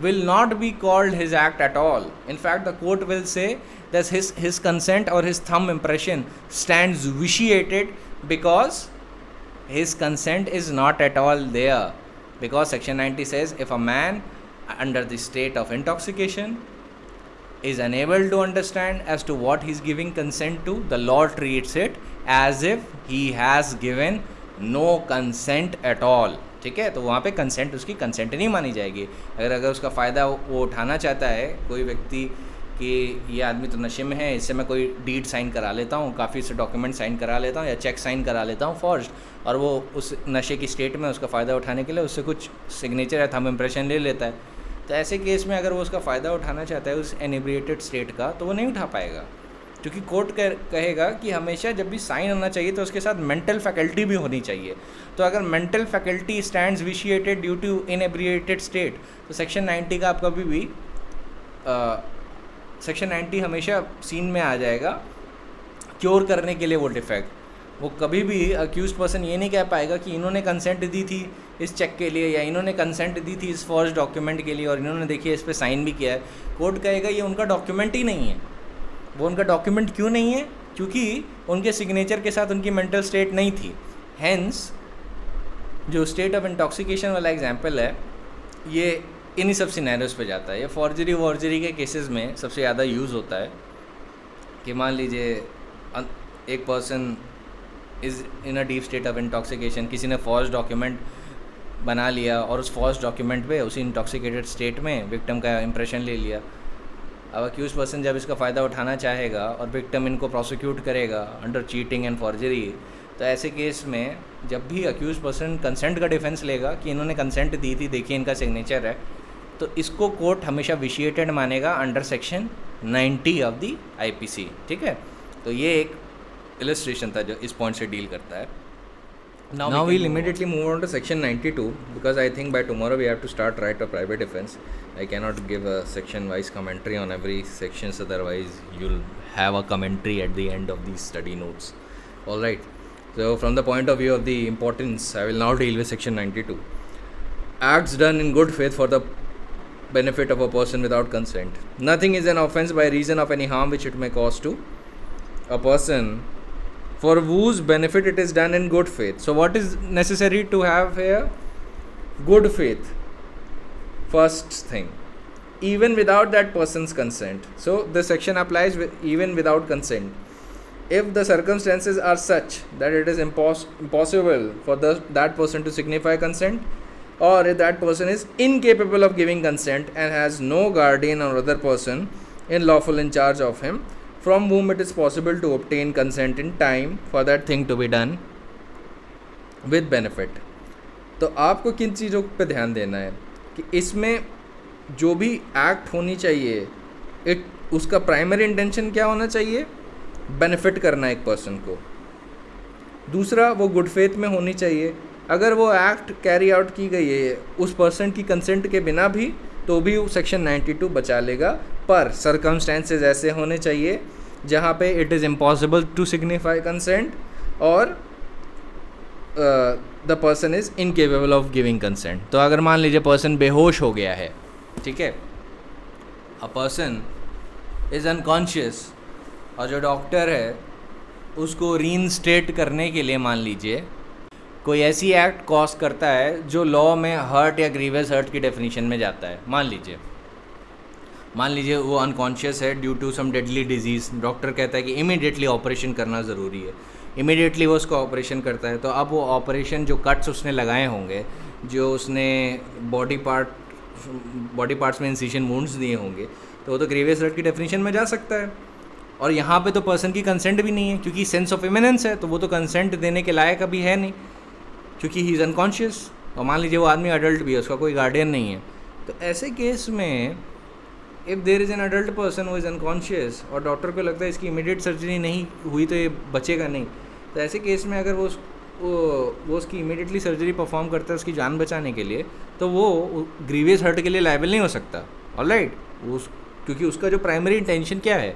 will not be called his act at all. In fact, the court will say that his consent or his thumb impression stands vitiated because his consent is not at all there. Because section 90 says, if a man under the state of intoxication is unable to understand as to what he is giving consent to, the law treats it as if he has given no consent at all. ठीक है, तो वहाँ पे consent उसकी consent नहीं मानी जाएगी. अगर उसका फ़ायदा वो उठाना चाहता है कोई व्यक्ति कि ये आदमी तो नशे में है, इससे मैं कोई डीड साइन करा लेता हूँ, काफ़ी से डॉक्यूमेंट साइन करा लेता हूँ या चेक साइन करा लेता हूँ फॉर्ज्ड, और वो उस नशे की स्टेट में उसका फ़ायदा उठाने के लिए उससे कुछ सिग्नेचर या थंब इम्प्रेशन ले लेता है. तो ऐसे केस में अगर वो उसका फ़ायदा उठाना चाहता है उस इनेब्रिएटेड स्टेट का, तो वो नहीं उठा पाएगा, क्योंकि कोर्ट कहेगा कि हमेशा जब भी साइन होना चाहिए तो उसके साथ मेंटल फैकल्टी भी होनी चाहिए. तो अगर mental faculty stands vitiated due to inebriated state, तो सेक्शन 90 का आप कभी भी सेक्शन 90 हमेशा सीन में आ जाएगा क्योर करने के लिए वो डिफेक्ट. वो कभी भी अक्यूज पर्सन ये नहीं कह पाएगा कि इन्होंने कंसेंट दी थी इस चेक के लिए, या इन्होंने कंसेंट दी थी इस फॉर्ज डॉक्यूमेंट के लिए और इन्होंने देखिए इस पर साइन भी किया है. कोर्ट कहेगा ये उनका डॉक्यूमेंट ही नहीं है. वो उनका डॉक्यूमेंट क्यों नहीं है? क्योंकि उनके सिग्नेचर के साथ उनकी मेंटल स्टेट नहीं थी. हैंस जो स्टेट ऑफ इंटॉक्सिकेशन वाला एग्जांपल है, ये इन्हीं सब सिनेरियोस पे जाता है. ये फॉर्जरी वॉर्जरी के केसेस में सबसे ज़्यादा यूज़ होता है कि मान लीजिए एक person is in a deep state of intoxication, किसी ने फॉर्ज डॉक्यूमेंट बना लिया और उस फॉर्ज डॉक्यूमेंट पे उसी इंटॉक्सिकेटेड स्टेट में विक्टिम का इंप्रेशन ले लिया. अब अक्यूज पर्सन जब इसका फ़ायदा उठाना चाहेगा और विक्टिम इनको प्रोसिक्यूट करेगा अंडर चीटिंग एंड फॉर्जरी, तो ऐसे केस में जब भी अक्यूज पर्सन कंसेंट का डिफेंस लेगा कि इन्होंने कंसेंट दी थी, देखिए इनका सिग्नेचर है, तो इसको कोर्ट हमेशा विशिएटेड मानेगा under section 90 of the IPC. ठीक है, तो ये एक इलस्ट्रेशन था जो इस पॉइंट से डील करता है. Now we'll immediately move on to section 92 because I think by tomorrow we have to start right of private defense. I cannot give a section wise commentary on every section, otherwise you'll have a commentary at the end of these study notes. Alright, so from the point of view of the importance, I will now deal with section 92. Acts done in good faith for the benefit of a person without consent. Nothing is an offense by reason of any harm which it may cause to a person for whose benefit it is done in good faith. So what is necessary to have here? Good faith. First thing, even without that person's consent. So the section applies even without consent. If the circumstances are such that it is impossible for that person to signify consent, or if that person is incapable of giving consent and has no guardian or other person in lawful in charge of him, from whom it is possible to obtain consent in time for that thing to be done with benefit. तो आपको किन चीज़ों पे ध्यान देना है कि इसमें जो भी एक्ट होनी चाहिए उसका प्राइमरी इंटेंशन क्या होना चाहिए? बेनिफिट करना एक पर्सन को. दूसरा, वो गुड फेथ में होनी चाहिए. अगर वो एक्ट कैरी आउट की गई है उस पर्सन की कंसेंट के बिना भी, तो भी सेक्शन 92 बचा लेगा. पर सर्कमस्टेंसेस ऐसे होने चाहिए जहाँ पे it is impossible to signify consent और the person is incapable of giving consent. तो अगर मान लीजिए पर्सन बेहोश हो गया है, ठीक है, अ पर्सन इज़ अनकॉन्शियस, और जो डॉक्टर है उसको रीइंस्टेट करने के लिए मान लीजिए कोई ऐसी एक्ट कॉज करता है जो लॉ में हर्ट या ग्रीवियस हर्ट की डेफिनेशन में जाता है। मान लीजिए वो अनकॉन्शियस है due to some deadly disease, doctor कहता है कि इमीडिएटली ऑपरेशन करना ज़रूरी है, इमीडिएटली वो उसका ऑपरेशन करता है। तो अब वो ऑपरेशन जो कट्स उसने लगाए होंगे, जो उसने बॉडी पार्ट्स में इंसिशन वुंड्स दिए होंगे, तो वो तो ग्रीवियस हर्ट की डेफिनेशन में जा सकता है। और यहाँ पे तो पर्सन की कंसेंट भी नहीं है, क्योंकि सेंस ऑफ इमिनेंस है, तो वो तो कंसेंट देने के लायक अभी है नहीं, क्योंकि ही इज़ अनकॉन्शियस। और मान लीजिए वो आदमी अडल्ट भी है, उसका कोई गार्डियन नहीं है, तो ऐसे केस में if there is an adult person who is unconscious और डॉक्टर को लगता है इसकी इमीडिएट सर्जरी नहीं हुई तो ये बचेगा नहीं, तो ऐसे केस में अगर वो उसकी इमीडिएटली सर्जरी परफॉर्म करता है उसकी जान बचाने के लिए, तो वो ग्रीवियस हर्ट के लिए लायबल नहीं हो सकता। ऑलराइट, क्योंकि उसका जो प्राइमरी इंटेंशन क्या है,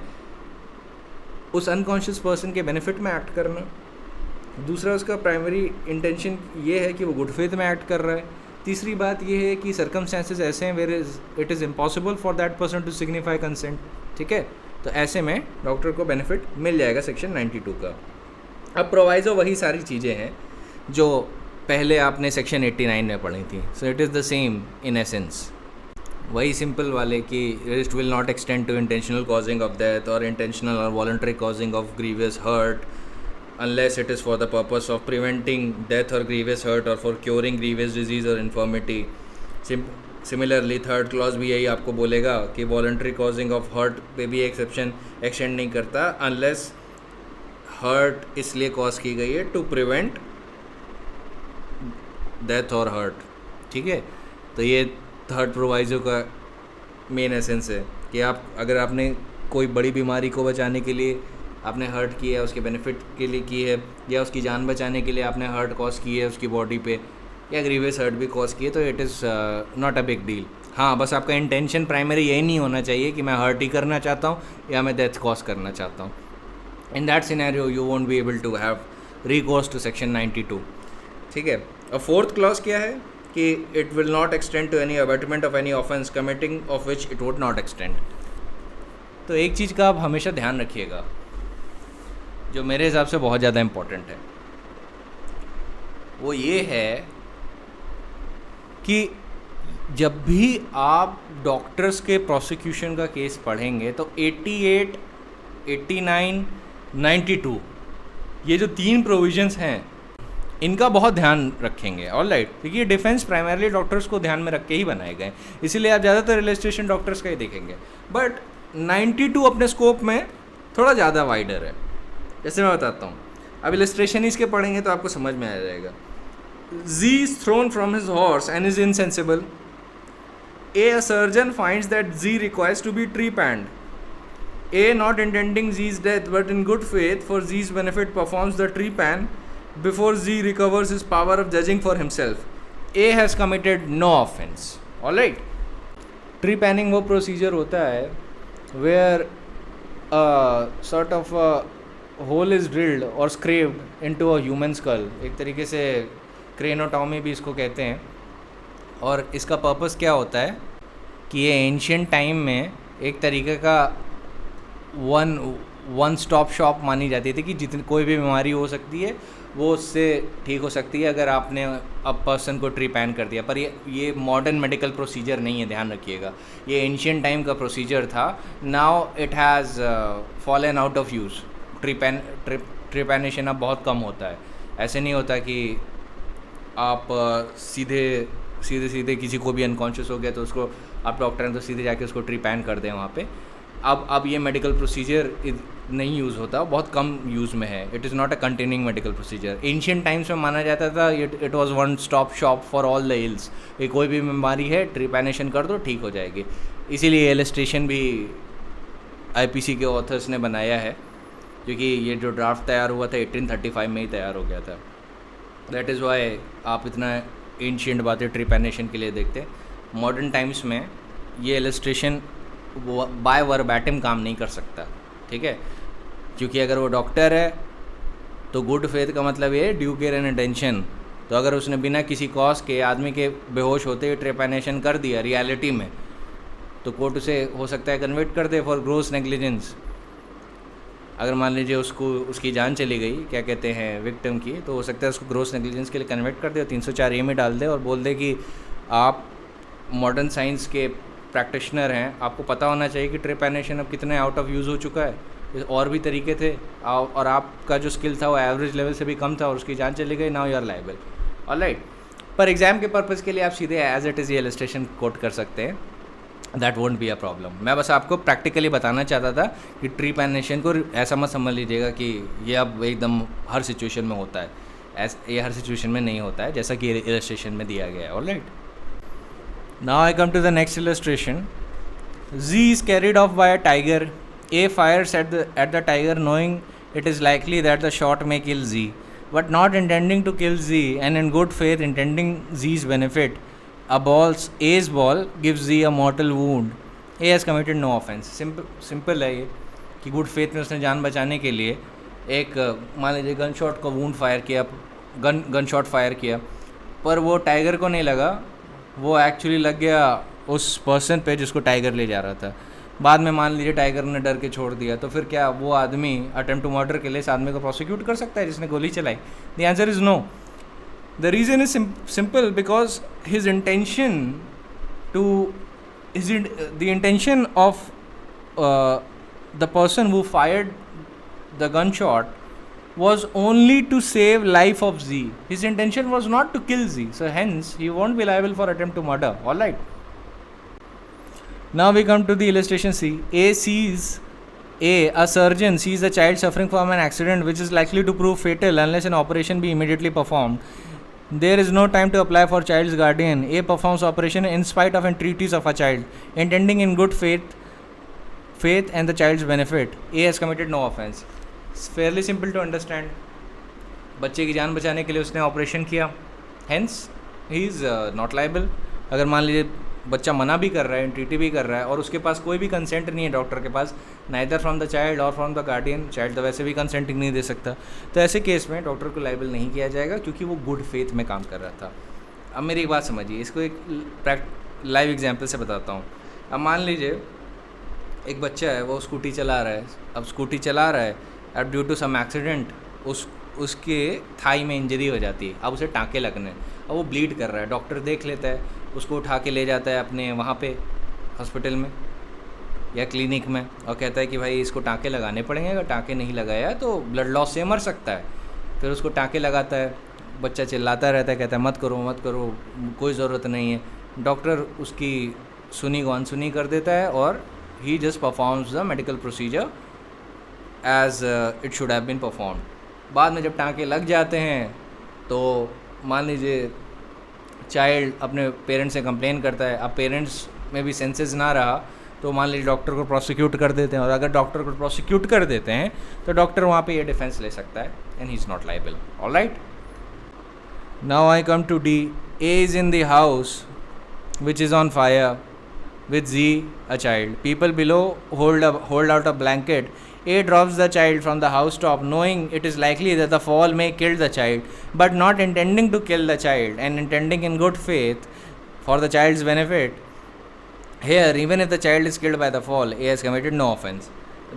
उस अनकॉन्शियस पर्सन के बेनिफिट में एक्ट करना। दूसरा, उसका प्राइमरी इंटेंशन ये है कि वो गुड फेथ में एक्ट कर रहा है। तीसरी बात ये है कि सर्कमस्टेंसेस ऐसे हैं where it is impossible for that person to signify consent. ठीक है, तो ऐसे में डॉक्टर को बेनिफिट मिल जाएगा सेक्शन 92 का। अब प्रोवाइजो वही सारी चीज़ें हैं जो पहले आपने सेक्शन 89 में पढ़ी थी। So it is the same in essence, वही सिंपल वाले कि rest will not extend to intentional causing of death और इंटेंशनल और voluntary causing of grievous hurt unless it is for the purpose of preventing death or grievous hurt or for curing grievous disease or infirmity. Similarly, third clause भी यही आपको बोलेगा कि voluntary causing of hurt पे भी exception extend नहीं करता unless hurt इसलिए कॉज की गई है to prevent death or hurt। ठीक है, तो ये थर्ड प्रोवाइजो का मेन एसेंस है कि आप अगर आपने कोई बड़ी बीमारी को बचाने के लिए आपने हर्ट की है, उसके बेनिफिट के लिए की है, या उसकी जान बचाने के लिए आपने हर्ट कॉज की है उसकी बॉडी पे, या ग्रीवियस हर्ट भी कॉज की है, तो it is not a big deal. हाँ, बस आपका इंटेंशन प्राइमरी यही नहीं होना चाहिए कि मैं हर्ट ही करना चाहता हूँ या मैं डेथ कॉज करना चाहता हूँ। In that scenario you won't be able to have recourse to section 92। ठीक है, और फोर्थ क्लॉज क्या है कि it will not extend to any abetment of any offence committing of which it would not extend. तो एक चीज़ का आप हमेशा ध्यान रखिएगा जो मेरे हिसाब से बहुत ज़्यादा इम्पोर्टेंट है, वो ये है कि जब भी आप डॉक्टर्स के प्रोसिक्यूशन का केस पढ़ेंगे तो 88, 89, 92 ये जो 3 प्रोविजंस हैं इनका बहुत ध्यान रखेंगे। ऑलराइट, क्योंकि ये डिफेंस प्राइमरली डॉक्टर्स को ध्यान में रख के ही बनाए गए, इसीलिए आप ज़्यादातर इलस्ट्रेशन डॉक्टर्स का ही देखेंगे। बट 92 अपने स्कोप में थोड़ा ज़्यादा वाइडर है। जैसे मैं बताता हूँ, अब इलस्ट्रेशन ही इसके पढ़ेंगे तो आपको समझ में आ जाएगा। Z is thrown from his horse and is insensible. A surgeon finds that Z requires to be trepanned. A, not intending Z's death but in good faith for Z's benefit, performs the trepan before Z recovers his power of judging for himself. A has committed no offense. Alright? Trepanning वो procedure होता है where sort of hole is drilled और screwed into a human skull, एक तरीके से क्रेनोटॉमी भी इसको कहते हैं। और इसका पर्पस क्या होता है कि ये एंशियंट टाइम में एक तरीके का वन स्टॉप शॉप मानी जाती थी कि जितनी कोई भी बीमारी हो सकती है वो उससे ठीक हो सकती है अगर आपने अब पर्सन को ट्रीपैन कर दिया। पर ये मॉडर्न मेडिकल प्रोसीजर नहीं है, ध्यान रखिएगा, ये एंशियंट टाइम का प्रोसीजर था। Now it has fallen out of use. Trepanation अब बहुत कम होता है। ऐसे नहीं होता कि आप सीधे किसी को भी अनकॉन्शियस हो गया तो उसको आप डॉक्टर हैं तो सीधे जाके उसको ट्रिपैन कर दें वहाँ पे। अब ये मेडिकल प्रोसीजर नहीं यूज़ होता, बहुत कम यूज़ में है। It is not a continuing medical procedure. Ancient times में माना जाता था it was one stop shop for all the ills, कि कोई भी बीमारी है ट्रिपैनेशन कर दो ठीक हो जाएगी। इसीलिए इलस्ट्रेशन भी आईपीसी के ऑथर्स ने बनाया है, क्योंकि ये जो ड्राफ्ट तैयार हुआ था 1835 में ही तैयार हो गया था। दैट इज़ वाई आप इतना एंशियंट बातें ट्रिपैनेशन के लिए देखते हैं। मॉडर्न टाइम्स में ये इलस्ट्रेशन बाय वर्बैटिम काम नहीं कर सकता, ठीक है, क्योंकि अगर वो डॉक्टर है तो गुड फेथ का मतलब ये ड्यू केयर एंड अटेंशन। तो अगर उसने बिना किसी कॉज के आदमी के बेहोश होते हुए ट्रिपैनेशन कर दिया रियलिटी में, तो कोर्ट उसे हो सकता है कन्विक्ट कर दे फॉर ग्रोस नेग्लिजेंस। अगर मान लीजिए उसको उसकी जान चली गई, क्या कहते हैं, विक्टिम की, तो हो सकता है उसको ग्रोस नेग्लिजेंस के लिए कन्विक्ट कर दे और 304A में डाल दे और बोल दे कि आप मॉडर्न साइंस के प्रैक्टिशनर हैं, आपको पता होना चाहिए कि ट्रेपैनेशन अब कितने आउट ऑफ यूज़ हो चुका है, और भी तरीके थे और आपका जो स्किल था वो एवरेज लेवल से भी कम था और उसकी जान चली गई, now you are liable. Alright, पर एग्जाम के पर्पज़ के लिए आप सीधे एज इट इज़ ये इलस्ट्रेशन कोट कर सकते हैं, that won't be a problem. मैं बस आपको प्रैक्टिकली बताना चाहता था कि ट्रेपैनेशन को ऐसा मत समझ लीजिएगा कि ये अब एकदम हर सिचुएशन में होता है, ये हर सिचुएशन में नहीं होता है जैसा कि इलस्ट्रेशन में दिया गया है। Alright, now I come to the next illustration. Z is carried off by a tiger. A fires at the tiger knowing it is likely that the shot may kill Z, but not intending to kill Z and in good faith intending Z's benefit. A's ball gives Z a mortal wound. A has committed no offense. Simple है ये कि good faith में उसने जान बचाने के लिए एक मान लीजिए गन शॉट फायर किया, पर वो टाइगर को नहीं लगा, वो एक्चुअली लग गया उस पर्सन पे जिसको टाइगर ले जा रहा था। बाद में मान लीजिए टाइगर ने डर के छोड़ दिया, तो फिर क्या वो आदमी अटेम्प्ट टू मर्डर के लिए इस आदमी को प्रोसिक्यूट कर सकता है जिसने गोली चलाई? The answer is no. The reason is simple, because his intention the intention of the person who fired the gun shot was only to save life of Z. His intention was not to kill Z, so hence he won't be liable for attempt to murder. All right. Now we come to the illustration C. A surgeon sees a child suffering from an accident which is likely to prove fatal unless an operation be immediately performed. There is no time to apply for child's guardian. A performs operation in spite of entreaties of a child, intending in good faith and the child's benefit. A has committed no offense. It's fairly simple to understand. बच्चे की जान बचाने के लिए उसने operation किया, hence he is not liable. अगर मान लीजिए बच्चा मना भी कर रहा है, एंट्रीटी भी कर रहा है और उसके पास कोई भी कंसेंट नहीं है डॉक्टर के पास, नाइदर फ्रॉम द चाइल्ड और फ्रॉम द गार्डियन, चाइल्ड तो वैसे भी कंसेंटिंग नहीं दे सकता, तो ऐसे केस में डॉक्टर को लाइबल नहीं किया जाएगा क्योंकि वो गुड फेथ में काम कर रहा था। अब मेरी एक बात समझिए, इसको एक लाइव एग्जाम्पल से बताता हूँ। अब मान लीजिए एक बच्चा है, वो स्कूटी चला रहा है, अब स्कूटी चला रहा है, अब ड्यू टू सम एक्सीडेंट उसके थाई में इंजरी हो जाती है, अब उसे टाँके लगने, अब वो ब्लीड कर रहा है, डॉक्टर देख लेता है, उसको उठा के ले जाता है अपने वहाँ पे हॉस्पिटल में या क्लिनिक में और कहता है कि भाई इसको टाँके लगाने पड़ेंगे, अगर टाँके नहीं लगाया तो ब्लड लॉस से मर सकता है। फिर उसको टाँके लगाता है, बच्चा चिल्लाता रहता है, कहता है मत करो मत करो, कोई ज़रूरत नहीं है। डॉक्टर उसकी सुनी को अनसुनी कर देता है और he just performs the medical procedure as it should have been performed. बाद में जब टाँके लग जाते हैं तो मान लीजिए चाइल्ड अपने पेरेंट्स से कंप्लेन करता है, अब पेरेंट्स में भी सेंसेस ना रहा तो मान लीजिए डॉक्टर को प्रोसिक्यूट कर देते हैं, और अगर डॉक्टर को प्रोसिक्यूट कर देते हैं तो डॉक्टर वहाँ पे ये डिफेंस ले सकता है and he is not liable. Alright, now I come to D. A is in the house which is on fire with Z, a child. People below hold out a blanket. A drops the child from the housetop, knowing it is likely that the fall may kill the child, but not intending to kill the child and intending in good faith for the child's benefit. Here, even if the child is killed by the fall, A has committed no offense.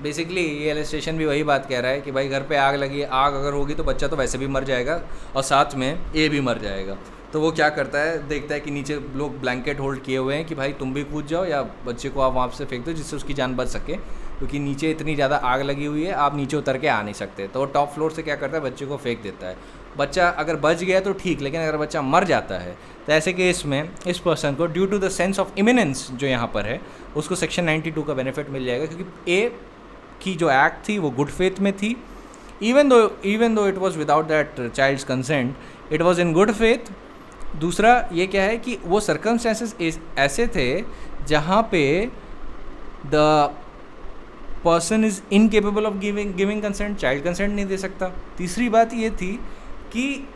Basically ये illustration भी वही बात कह रहा है कि भाई घर पे आग लगी, आग अगर होगी तो बच्चा तो वैसे भी मर जाएगा और साथ में ए भी मर जाएगा। तो वो क्या करता है, देखता है कि नीचे लोग ब्लैंकेट होल्ड किए हुए हैं कि भाई तुम भी कूद जाओ या बच्चे को आप वहाँ से फेंक दो जिससे उसकी जान बच सके, क्योंकि नीचे इतनी ज़्यादा आग लगी हुई है, आप नीचे उतर के आ नहीं सकते। तो वो टॉप फ्लोर से क्या करता है, बच्चे को फेंक देता है। बच्चा अगर बच गया तो ठीक, लेकिन अगर बच्चा मर जाता है तो ऐसे केस में इस पर्सन को due to the sense of imminence जो यहाँ पर है उसको सेक्शन 92 का बेनिफिट मिल जाएगा, क्योंकि ए की जो एक्ट थी वो गुड फेथ में थी, even though it was without that child's consent, it was in good faith. दूसरा ये क्या है कि वो सर्कमस्टेंसेस ऐसे थे जहाँ पे the person is incapable of giving consent, child consent नहीं दे सकता। तीसरी बात ये थी कि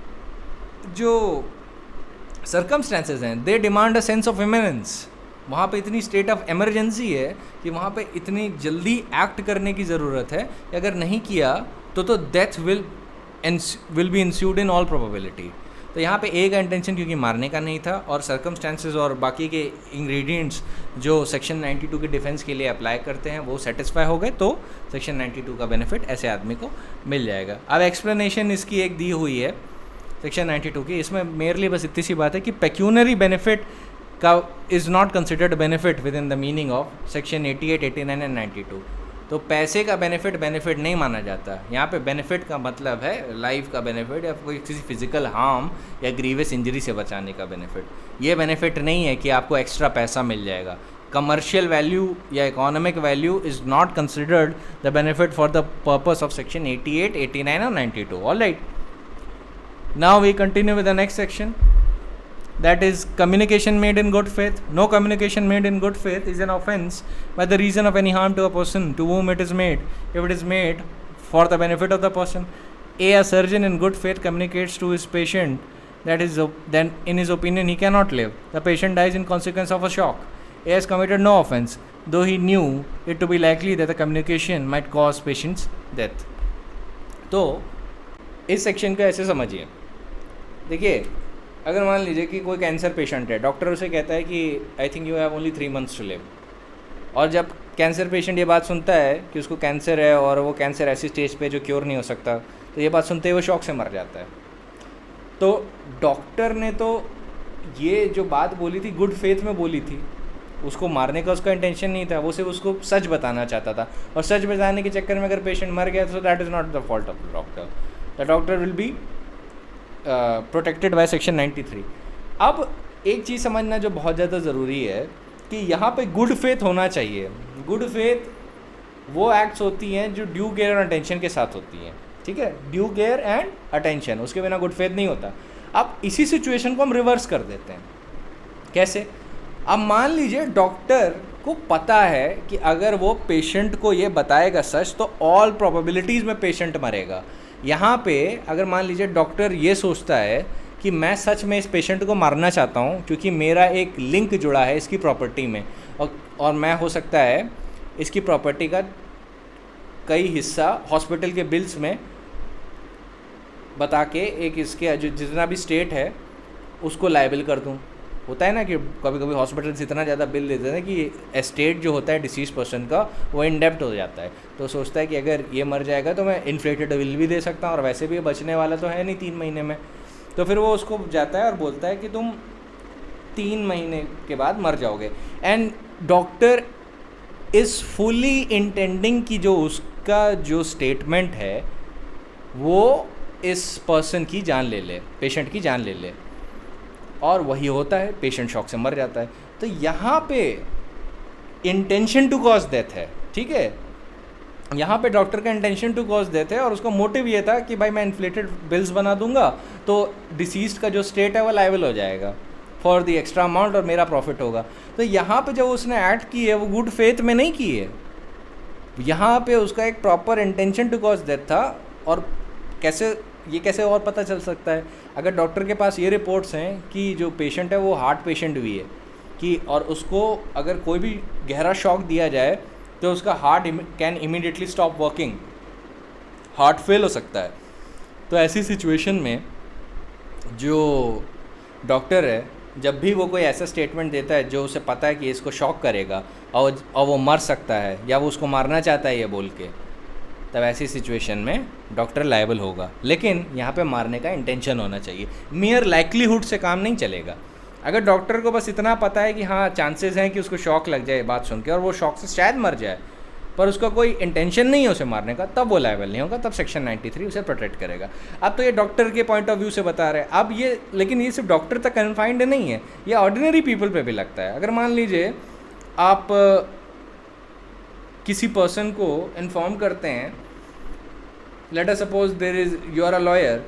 जो सर्कमस्टेंसेस हैं they demand a sense of eminence, वहाँ पे इतनी स्टेट ऑफ इमरजेंसी है कि वहाँ पे इतनी जल्दी एक्ट करने की ज़रूरत है कि अगर नहीं किया तो death will be ensued in all probability. तो यहाँ पे ए का इंटेंशन क्योंकि मारने का नहीं था और सर्कमस्टेंसेस और बाकी के इंग्रेडिएंट्स जो सेक्शन 92 के डिफेंस के लिए अप्लाई करते हैं वो सेटिस्फाई हो गए, तो सेक्शन 92 का बेनिफिट ऐसे आदमी को मिल जाएगा। अब एक्सप्लेनेशन इसकी एक दी हुई है सेक्शन 92 की, इसमें मेरली बस इतनी सी बात है कि पेक्यूनरी बेनिफिट का is not considered benefit with in the meaning of section 88, 89 and 92। तो पैसे का बेनिफिट नहीं माना जाता। यहाँ पे बेनिफिट का मतलब है लाइफ का बेनिफिट या कोई किसी फिजिकल हार्म या ग्रीवियस इंजरी से बचाने का बेनिफिट। ये बेनिफिट नहीं है कि आपको एक्स्ट्रा पैसा मिल जाएगा। कमर्शियल वैल्यू या economic value is not considered the benefit for the purpose of section 88, 89 और 92। All right, now we continue with the next section, that is communication made in good faith. No communication made in good faith is an offense by the reason of any harm to a person to whom it is made, if it is made for the benefit of the person. A surgeon in good faith communicates to his patient that is then in his opinion he cannot live. The patient dies in consequence of a shock. A has committed no offense, though he knew it to be likely that the communication might cause patient's death. तो इस section को ऐसे समझिए, देखिए अगर मान लीजिए कि कोई कैंसर पेशेंट है, डॉक्टर उसे कहता है कि I think you have only 3 months to live, और जब कैंसर पेशेंट ये बात सुनता है कि उसको कैंसर है और वो कैंसर ऐसी स्टेज पे जो क्योर नहीं हो सकता, तो ये बात सुनते ही वो शॉक से मर जाता है। तो डॉक्टर ने तो ये जो बात बोली थी गुड फेथ में बोली थी, उसको मारने का उसका इंटेंशन नहीं था, वो सिर्फ उसको सच बताना चाहता था, और सच बताने के चक्कर में अगर पेशेंट मर गया तो that is not the fault of the doctor. The doctor will be protected by section 93। अब एक चीज़ समझना जो बहुत ज़्यादा ज़रूरी है कि यहाँ पे गुड फेथ होना चाहिए। गुड फेथ वो एक्ट्स होती हैं जो ड्यू केयर और अटेंशन के साथ होती हैं, ठीक है, ड्यू केयर एंड अटेंशन, उसके बिना गुड फेथ नहीं होता। अब इसी सिचुएशन को हम रिवर्स कर देते हैं। कैसे? अब मान लीजिए डॉक्टर को पता है कि अगर वो पेशेंट को ये बताएगा सच तो ऑल प्रोबेबिलिटीज़ में पेशेंट मरेगा। यहाँ पे अगर मान लीजिए डॉक्टर ये सोचता है कि मैं सच में इस पेशेंट को मारना चाहता हूँ क्योंकि मेरा एक लिंक जुड़ा है इसकी प्रॉपर्टी में, और मैं हो सकता है इसकी प्रॉपर्टी का कई हिस्सा हॉस्पिटल के बिल्स में बता के एक इसके जो जितना भी स्टेट है उसको लायबल कर दूँ। होता है ना कि कभी कभी हॉस्पिटल्स इतना ज़्यादा बिल देते हैं कि एस्टेट जो होता है डिसीज पर्सन का वो इंडेप्ट हो जाता है, तो सोचता है कि अगर ये मर जाएगा तो मैं इन्फ्लेटेड बिल भी दे सकता हूँ और वैसे भी बचने वाला तो है नहीं 3 महीने में। तो फिर वो उसको जाता है और बोलता है कि तुम 3 महीने के बाद मर जाओगे, and doctor is fully intending कि जो उसका जो स्टेटमेंट है वो इस पर्सन की जान ले ले, पेशेंट की जान ले ले, और वही होता है, पेशेंट शॉक से मर जाता है। तो यहाँ पे इंटेंशन टू कॉज डेथ है, ठीक है, यहाँ पे डॉक्टर का इंटेंशन टू कॉज डेथ है और उसका मोटिव ये था कि भाई मैं इन्फ्लेटेड बिल्स बना दूंगा तो डिसीज़ का जो स्टेट है वो लायबल हो जाएगा फॉर द एक्स्ट्रा अमाउंट और मेरा प्रॉफिट होगा। तो यहाँ पे जब उसने एक्ट की है वो गुड फेथ में नहीं की है, यहाँ पे उसका एक proper intention to cause death था। और कैसे और पता चल सकता है? अगर डॉक्टर के पास ये रिपोर्ट्स हैं कि जो पेशेंट है वो हार्ट पेशेंट भी है कि, और उसको अगर कोई भी गहरा शॉक दिया जाए तो उसका heart can immediately stop working, heart fail हो सकता है। तो ऐसी सिचुएशन में जो डॉक्टर है जब भी वो कोई ऐसा स्टेटमेंट देता है जो उसे पता है कि इसको शॉक करेगा और वो मर सकता है या वो उसको मारना चाहता है ये बोल के, तब ऐसी सिचुएशन में डॉक्टर लायबल होगा। लेकिन यहाँ पे मारने का इंटेंशन होना चाहिए, मियर लाइक्लीहुड से काम नहीं चलेगा। अगर डॉक्टर को बस इतना पता है कि हाँ चांसेस हैं कि उसको शॉक लग जाए बात सुन के और वो शॉक से शायद मर जाए, पर उसका कोई इंटेंशन नहीं है उसे मारने का, तब वो लायबल नहीं होगा, तब सेक्शन 93 उसे प्रोटेक्ट करेगा। अब तो ये डॉक्टर के पॉइंट ऑफ व्यू से बता रहे हैं। अब ये, लेकिन ये सिर्फ डॉक्टर तक कन्फाइंड नहीं है, ये ऑर्डिनरी पीपल पे भी लगता है। अगर मान लीजिए आप किसी पर्सन को इन्फॉर्म करते हैं, let us suppose there is you are a lawyer,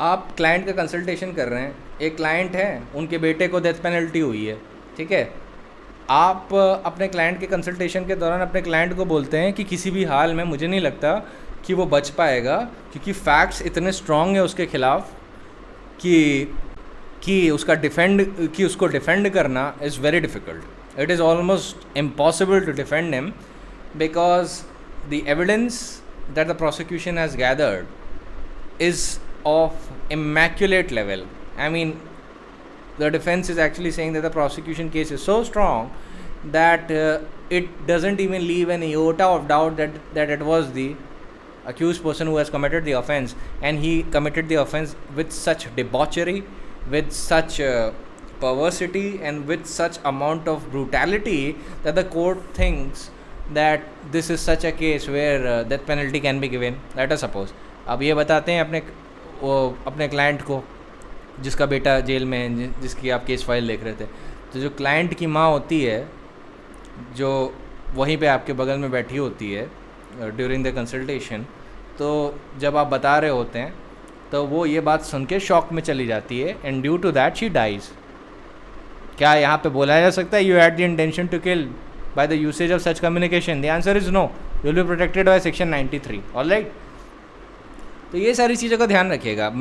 आप क्लाइंट का कंसल्टेशन कर रहे हैं, एक क्लाइंट है उनके बेटे को डेथ पेनल्टी हुई है, ठीक है, आप अपने क्लाइंट के कंसल्टेशन के दौरान अपने क्लाइंट को बोलते हैं कि किसी भी हाल में मुझे नहीं लगता कि वो बच पाएगा क्योंकि फैक्ट्स इतने स्ट्रॉन्ग है उसके खिलाफ कि उसको डिफेंड करना is very difficult. It is almost impossible to defend him because the evidence that the prosecution has gathered is of immaculate level. I mean, the defense is actually saying that the prosecution case is so strong that it doesn't even leave an iota of doubt that it was the accused person who has committed the offense, and he committed the offense with such debauchery, with such perversity, and with such amount of brutality that the court thinks that this is such a case where death penalty can be given. Let us suppose, अब ये बताते हैं अपने client को जिसका बेटा jail में है, जिसकी आप केस फाइल देख रहे थे, तो जो क्लाइंट की माँ होती है जो वहीं पे आपके बगल में बैठी होती है ड्यूरिंग द कंसल्टेशन, तो जब आप बता रहे होते हैं तो वो ये बात सुन के शॉक में चली जाती है, and due to that she dies. क्या यहाँ पे बोला जा सकता है you had the intention to kill by the usage of such communication? The answer is no. You will be protected by section 93. Alright, तो ये सारी चीज़ों का ध्यान रखिएगा.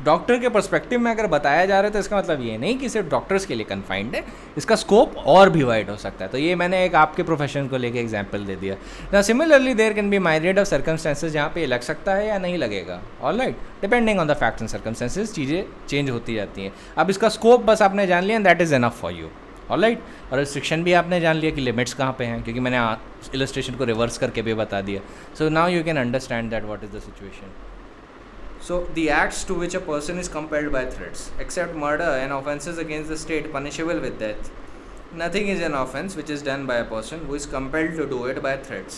डॉक्टर के पर्सपेक्टिव में अगर बताया जा रहा है तो इसका मतलब ये नहीं कि सिर्फ डॉक्टर्स के लिए कन्फाइंड है, इसका स्कोप और भी वाइड हो सकता है. तो ये मैंने एक आपके प्रोफेशन को लेके एग्जांपल दे दिया. ना similarly there can be myriad of circumstances जहाँ पे ये लग सकता है या नहीं लगेगा. Alright, depending on the facts and circumstances चीज़ें चेंज होती जाती हैं. अब इसका स्कोप बस आपने जान लिया, that is enough for you. Alright, और रिस्ट्रिक्शन भी आपने जान लिया कि लिमिट्स कहाँ पे हैं, क्योंकि मैंने इलस्ट्रेशन को रिवर्स करके भी बता दिया. So now you can understand that what is the situation. So, the acts to which a person is compelled by threats, except murder and offences against the state punishable with death, nothing is an offence which is done by a person who is compelled to do it by threats,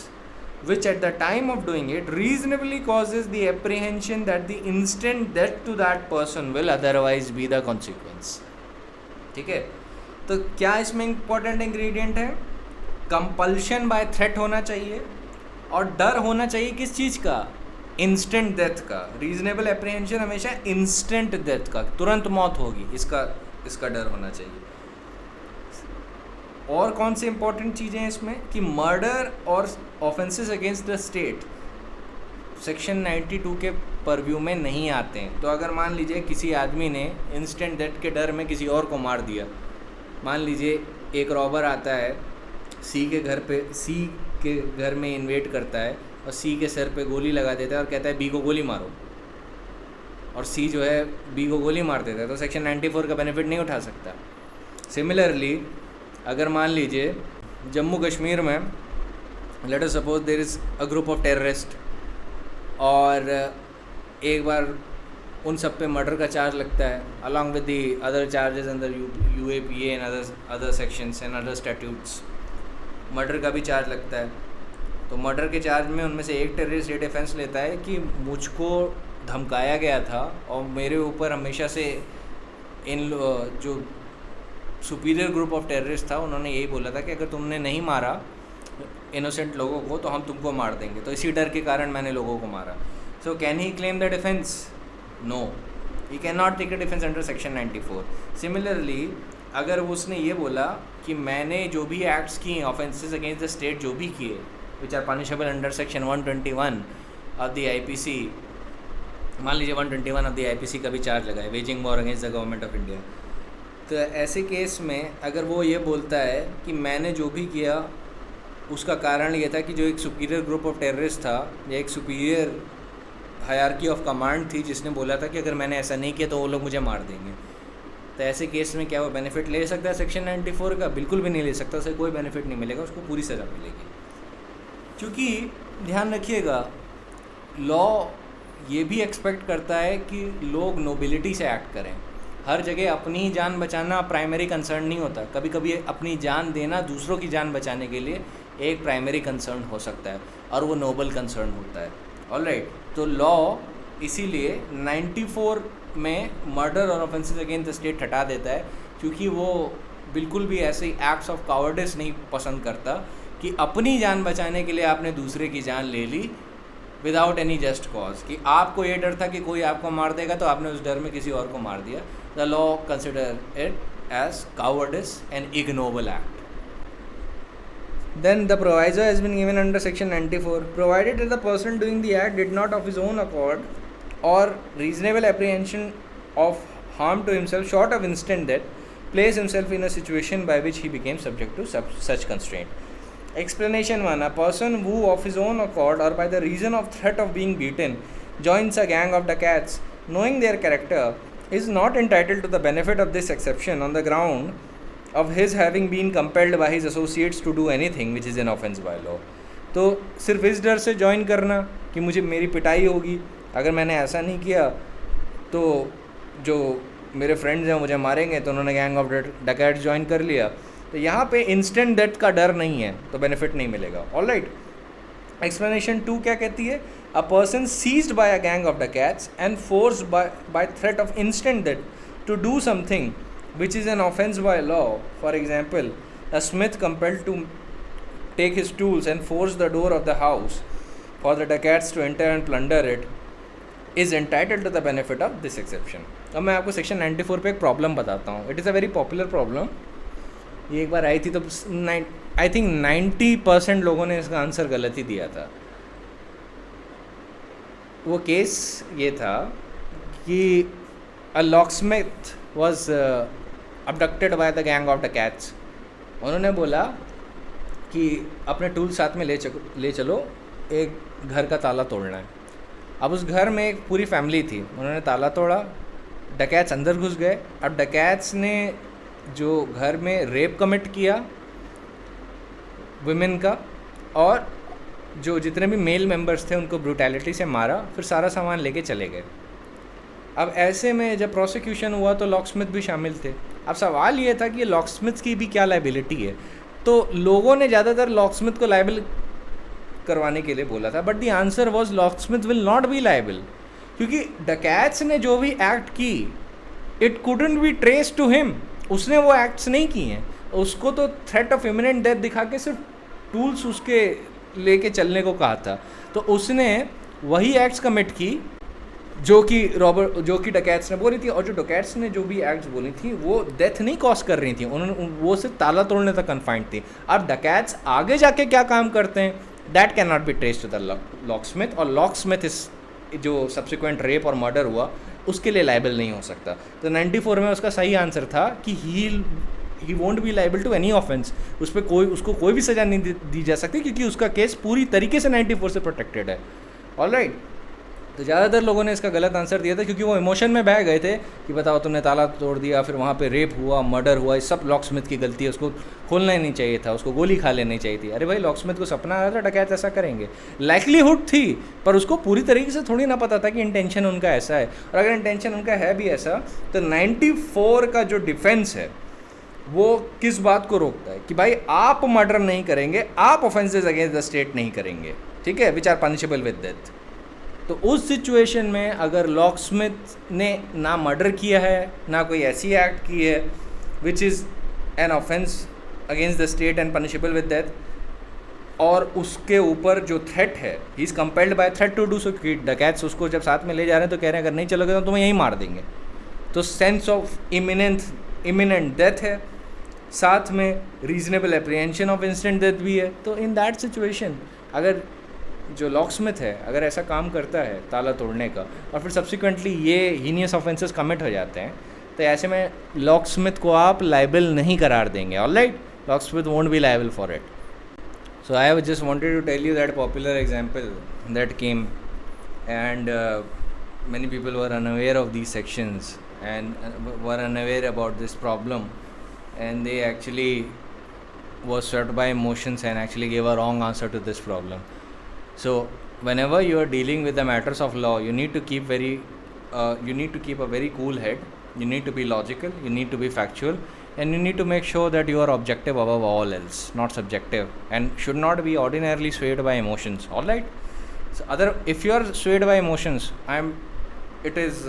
which at the time of doing it reasonably causes the apprehension that the instant death to that person will otherwise be the consequence. ठीक है, तो क्या इसमें important ingredient है? Compulsion bye threat होना चाहिए, और डर होना चाहिए किस चीज़ का? इंस्टेंट डेथ का. रीजनेबल एप्रीहेंशन हमेशा इंस्टेंट डेथ का, तुरंत मौत होगी, इसका डर होना चाहिए. और कौन सी इंपॉर्टेंट चीज़ें हैं इसमें कि मर्डर और offences against the state section 92 के परव्यू में नहीं आते हैं. तो अगर मान लीजिए किसी आदमी ने इंस्टेंट डेथ के डर में किसी और को मार दिया, मान लीजिए एक रॉबर आता है सी के घर में इन्वेट करता है और सी के सर पे गोली लगा देता है और कहता है बी को गोली मारो, और सी जो है बी को गोली मार देता है, तो सेक्शन 94 का बेनिफिट नहीं उठा सकता. सिमिलरली अगर मान लीजिए जम्मू कश्मीर में let us suppose there is a group of terrorist, और एक बार उन सब पे मर्डर का चार्ज लगता है along with the other charges under UAPA and other sections and other statutes. Murder का भी चार्ज लगता है, तो मर्डर के चार्ज में उनमें से एक टेररिस्ट ये डिफेंस लेता है कि मुझको धमकाया गया था और मेरे ऊपर हमेशा से इन जो सुपीरियर ग्रुप ऑफ टेररिस्ट था उन्होंने यही बोला था कि अगर तुमने नहीं मारा इनोसेंट लोगों को तो हम तुमको मार देंगे, तो इसी डर के कारण मैंने लोगों को मारा. So can he claim the defence? No, he can not take a defence under section 94. Similarly अगर उसने ये बोला कि मैंने जो भी एक्ट्स किए ऑफेंसेस अगेंस्ट द स्टेट जो भी किए which are punishable under section 121 of the IPC, मान लीजिए 121 ऑफ द IPC का भी चार्ज लगा है, waging war against the government of India, तो ऐसे केस में अगर वो ये बोलता है कि मैंने जो भी किया उसका कारण ये था कि जो एक सुपीरियर ग्रुप ऑफ टेररिस्ट था या एक सुपीरियर हायरार्की ऑफ कमांड थी जिसने बोला था कि अगर मैंने ऐसा नहीं किया तो वो लोग मुझे मार देंगे, तो ऐसे केस में क्या वो बेनिफिट ले सकता है सेक्शन 94 का? बिल्कुल भी नहीं ले सकता, उसे कोई बेनिफिट नहीं मिलेगा, उसको पूरी सज़ा मिलेगी. क्योंकि ध्यान रखिएगा लॉ ये भी एक्सपेक्ट करता है कि लोग नोबिलिटी से एक्ट करें. हर जगह अपनी ही जान बचाना प्राइमरी कंसर्न नहीं होता, कभी कभी अपनी जान देना दूसरों की जान बचाने के लिए एक प्राइमरी कंसर्न हो सकता है और वो नोबल कंसर्न होता है. ऑलराइट, तो लॉ इसीलिए 94 में मर्डर और ऑफेंसेस अगेंस्ट द स्टेट हटा देता है, क्योंकि वो बिल्कुल भी ऐसे एक्ट्स ऑफ कावर्डिस नहीं पसंद करता कि अपनी जान बचाने के लिए आपने दूसरे की जान ले ली विदाउट एनी जस्ट कॉज, कि आपको ये डर था कि कोई आपको मार देगा तो आपने उस डर में किसी और को मार दिया. The law consider it as cowardice and ignoble act. Then the proviso has been given under section 94, provided that the person doing the act did not of his own accord or reasonable apprehension of harm to himself short of instant death place himself in a situation by which he became subject to such constraint. Explanation 1. A person who of his own accord or by the reason of threat of being beaten joins a gang of dacoits knowing their character, is not entitled to the benefit of this exception on the ground of his having been compelled by his associates to do anything which is an offence by law. तो सिर्फ इस डर से join करना कि मुझे मेरी पिटाई होगी, अगर मैंने ऐसा नहीं किया तो जो मेरे फ्रेंड्स हैं मुझे मारेंगे, तो उन्होंने गैंग ऑफ डकैट्स ज्वाइन कर लिया, तो यहाँ पे इंस्टेंट डेथ का डर नहीं है तो बेनिफिट नहीं मिलेगा. ऑलराइट, एक्सप्लेनेशन 2 क्या कहती है? A person seized by a gang of dacoits and forced by threat of instant death to do something which is an offence by law. For example, a smith compelled to take his tools and force the door of the house for the dacoits to enter and plunder it is entitled to the benefit of this exception. अब मैं आपको section 94 पे एक problem बताता हूँ. It is a very popular problem. ये एक बार आई थी तो आई थिंक 90% लोगों ने इसका आंसर गलत ही दिया था. वो केस ये था कि अ locksmith was abducted by the gang of dacoits. उन्होंने बोला कि अपने टूल साथ में ले चलो, एक घर का ताला तोड़ना है. अब उस घर में एक पूरी फैमिली थी, उन्होंने ताला तोड़ा, डकैट्स अंदर घुस गए. अब डकैट्स ने जो घर में रेप कमिट किया वुमेन का, और जो जितने भी मेल मेंबर्स थे उनको ब्रूटैलिटी से मारा, फिर सारा सामान लेके चले गए. अब ऐसे में जब प्रोसिक्यूशन हुआ तो लॉकस्मिथ भी शामिल थे. अब सवाल ये था कि लॉकस्मिथ की भी क्या लाइबिलिटी है. तो लोगों ने ज़्यादातर लॉकस्मिथ को लाइबल करवाने के लिए बोला था, but the answer was locksmith will not be liable, क्योंकि डकैट्स ने जो भी एक्ट की it couldn't be traced to him. उसने वो एक्ट्स नहीं किए हैं. उसको तो थ्रेट ऑफ इमिनेंट डेथ दिखा के सिर्फ टूल्स उसके लेके चलने को कहा था. तो उसने वही एक्ट्स कमिट की जो कि डकैट्स ने बोली थी, और जो डकैट्स ने जो भी एक्ट्स बोली थी वो डेथ नहीं कॉज कर रही थी, उन्होंने वो सिर्फ ताला तोड़ने तक कन्फाइंड थी. अब डकैट्स आगे जाके क्या काम करते हैं that can not be traced to the locksmith, और लॉकस्मिथ इस जो सब्सिक्वेंट रेप और मर्डर हुआ उसके लिए लाइबल नहीं हो सकता. तो 94 में उसका सही आंसर था कि he won't be liable to any offence. उसको कोई भी सज़ा नहीं दी जा सकती, क्योंकि उसका केस पूरी तरीके से 94 से प्रोटेक्टेड है. ऑलराइट, तो ज़्यादातर लोगों ने इसका गलत आंसर दिया था, क्योंकि वो इमोशन में बह गए थे कि बताओ तुमने ताला तोड़ दिया, फिर वहाँ पे रेप हुआ, मर्डर हुआ, ये सब लॉकस्मिथ की गलती है, उसको खोलना ही नहीं चाहिए था, उसको गोली खा लेनी चाहिए थी. अरे भाई, लॉकस्मिथ को सपना आया था डकैत ऐसा करेंगे, लाइकलीहुड थी, पर उसको पूरी तरीके से थोड़ी ना पता था कि इंटेंशन उनका ऐसा है. और अगर इंटेंशन उनका है भी ऐसा, तो 94 का जो डिफेंस है वो किस बात को रोकता है कि भाई आप मर्डर नहीं करेंगे, आप ऑफेंसेस अगेंस्ट द स्टेट नहीं करेंगे, ठीक है, which are punishable with death. तो उस सिचुएशन में अगर लॉकस्मिथ ने ना मर्डर किया है, ना कोई ऐसी एक्ट की है which is an offence against the state and punishable with death, और उसके ऊपर जो थ्रेट है he is compelled by threat to do so, कि डकैट्स उसको जब साथ में ले जा रहे हैं तो कह रहे हैं अगर नहीं चलोगे तो तुम्हें यहीं मार देंगे, तो सेंस ऑफ इमिनेंट डेथ है, साथ में reasonable apprehension of instant death भी है. तो इन दैट सिचुएशन अगर जो लॉकस्मिथ है अगर ऐसा काम करता है ताला तोड़ने का, और फिर सब्सिक्वेंटली ये हीनियस ऑफेंसेस कमिट हो जाते हैं, तो ऐसे में लॉकस्मिथ को आप लाइबल नहीं करार देंगे. Alright, locksmith won't be liable for it. So I just wanted to tell you that popular example that came, and many people were unaware of these sections and were unaware about this problem, and they actually was swept by emotions and actually gave a wrong answer to this problem. So whenever you are dealing with the matters of law, you need to keep a very cool head. You need to be logical, you need to be factual, and you need to make sure that you are objective above all else, not subjective, and should not be ordinarily swayed by emotions. All right. So if you are swayed by emotions, it is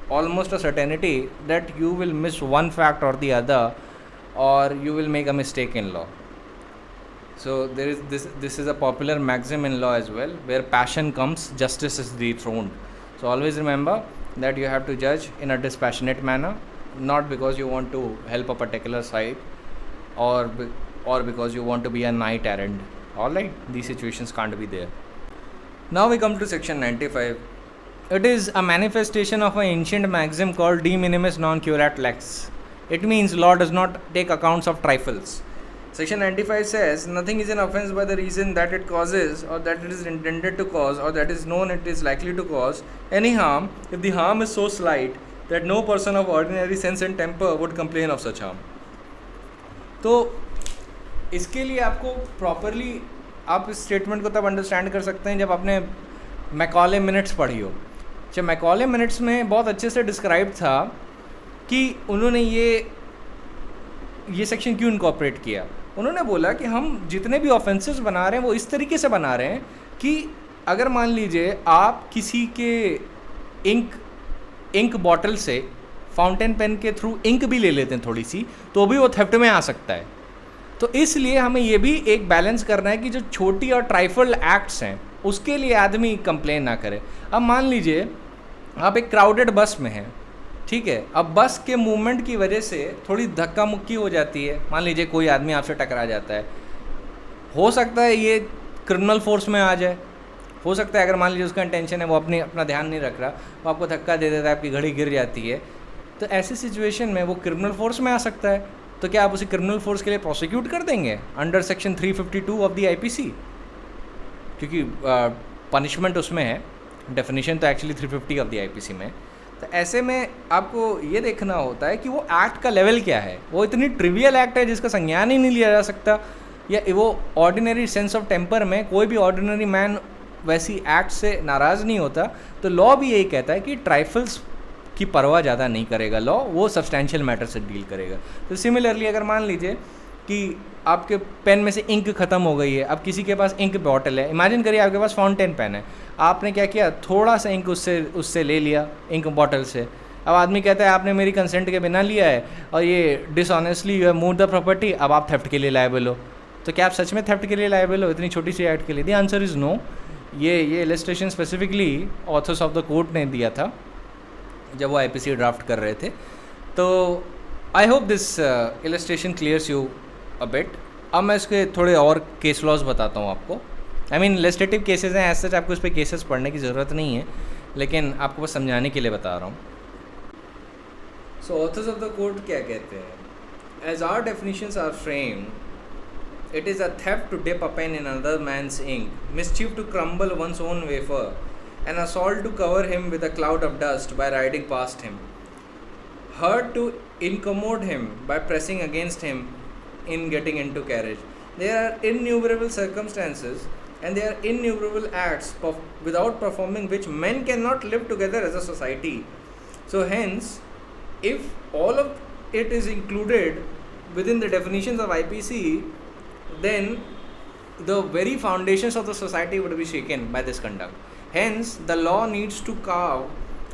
almost a certainty that you will miss one fact or the other, or you will make a mistake in law. So there is this is a popular maxim in law as well, where passion comes, justice is dethroned. So always remember that you have to judge in a dispassionate manner, not because you want to help a particular side, or because you want to be a knight errant. Alright, these situations can't be there. Now we come to section 95. It is a manifestation of an ancient maxim called de minimis non curat lex. It means law does not take accounts of trifles. Section 95 says nothing is an offense by the reason that it causes or that it is intended to cause or that is known it is likely to cause any harm if the harm is so slight that no person of ordinary sense and temper would complain of such harm. तो इसके लिए आपको properly आप इस statement को तब understand कर सकते हैं जब आपने मैकॉले मिनट्स पढ़ी हो. जब मैकॉले मिनट्स में बहुत अच्छे से डिस्क्राइब था कि उन्होंने ये सेक्शन क्यों इनकॉर्पोरेट किया. उन्होंने बोला कि हम जितने भी ऑफेंसेस बना रहे हैं वो इस तरीके से बना रहे हैं कि अगर मान लीजिए आप किसी के इंक बॉटल से फाउंटेन पेन के थ्रू इंक भी ले लेते हैं थोड़ी सी, तो भी वो थेफ्ट में आ सकता है. तो इसलिए हमें ये भी एक बैलेंस करना है कि जो छोटी और ट्राइफल एक्ट्स हैं उसके लिए आदमी कंप्लेन ना करे. अब मान लीजिए आप एक क्राउडेड बस में हैं, ठीक है. अब बस के मूवमेंट की वजह से थोड़ी धक्का मुक्की हो जाती है. मान लीजिए कोई आदमी आपसे टकरा जाता है, हो सकता है ये क्रिमिनल फोर्स में आ जाए, हो सकता है अगर मान लीजिए उसका इंटेंशन है वो अपना ध्यान नहीं रख रहा, वो आपको धक्का दे देता है, आपकी घड़ी गिर जाती है. तो ऐसी सिचुएशन में वो क्रिमिनल फोर्स में आ सकता है. तो क्या आप उसे क्रिमिनल फोर्स के लिए प्रोसिक्यूट कर देंगे under section 352 of the IPC, क्योंकि पनिशमेंट उसमें है, डेफिनेशन तो एक्चुअली 350 ऑफ द आईपीसी में. तो ऐसे में आपको ये देखना होता है कि वो एक्ट का लेवल क्या है. वो इतनी ट्रिवियल एक्ट है जिसका संज्ञान ही नहीं लिया जा सकता, या वो ऑर्डिनरी सेंस ऑफ टेम्पर में कोई भी ऑर्डिनरी मैन वैसी एक्ट से नाराज़ नहीं होता. तो लॉ भी यही कहता है कि ट्राइफल्स की परवाह ज़्यादा नहीं करेगा लॉ, वो सब्सटैंशियल मैटर से डील करेगा. तो सिमिलरली अगर मान लीजिए कि आपके पेन में से इंक ख़त्म हो गई है, अब किसी के पास इंक बॉटल है, इमेजिन करिए आपके पास फाउंटेन पेन है, आपने क्या किया, थोड़ा सा इंक उससे ले लिया इंक बॉटल से. अब आदमी कहता है आपने मेरी कंसेंट के बिना लिया है और ये dishonestly you have moved the property, अब आप थेफ्ट के लिए लायबल हो. तो क्या आप सच में थेफ्ट के लिए लायबल हो इतनी छोटी सी एक्ट के लिए? The answer is no. ये illustration specifically authors of the court ने दिया था जब वो आईपीसी ड्राफ्ट कर रहे थे. तो I hope this illustration clears you a bit. अब मैं इसके थोड़े और केस लॉज बताता हूँ आपको. आई मीन लेजिस्लेटिव केसेस हैं, एज सच आपको इस पर केसेस पढ़ने की ज़रूरत नहीं है, लेकिन आपको बस समझाने के लिए बता रहा हूँ. So authors of the court क्या कहते हैं? As our definitions are framed, it is a theft to dip a pen in another man's ink, mischief to crumble one's own wafer, an assault to cover him with a cloud of dust by riding past him, hurt to incommode him by pressing against him in getting into carriage. There are innumerable circumstances and there are innumerable acts without performing which men cannot live together as a society. So hence, if all of it is included within the definitions of IPC, then the very foundations of the society would be shaken by this conduct. Hence, the law needs to carve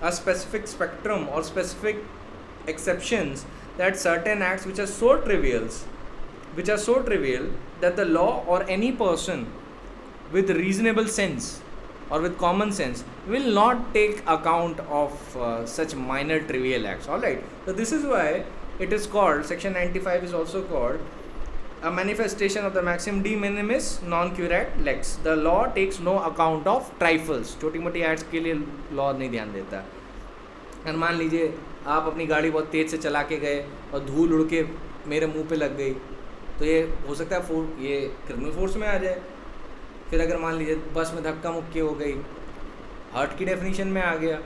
a specific spectrum or specific exceptions that certain acts which are so trivial that the law or any person with reasonable sense or with common sense will not take account of such minor trivial acts. Alright, so this is why it is called, section 95 is also called a manifestation of the maxim de minimis non curat lex. The law takes no account of trifles. छोटी मोटी acts के लिए law नहीं ध्यान देता. और मान लीजिए आप अपनी गाड़ी बहुत तेज़ से चला के गए और धूल उड़ के मेरे मुंह पे लग गई, तो ये हो सकता है ये क्रिमिनल फोर्स में आ जाए. फिर अगर मान लीजिए बस में धक्का मुक्की हो गई, हर्ट की डेफिनेशन में आ गया.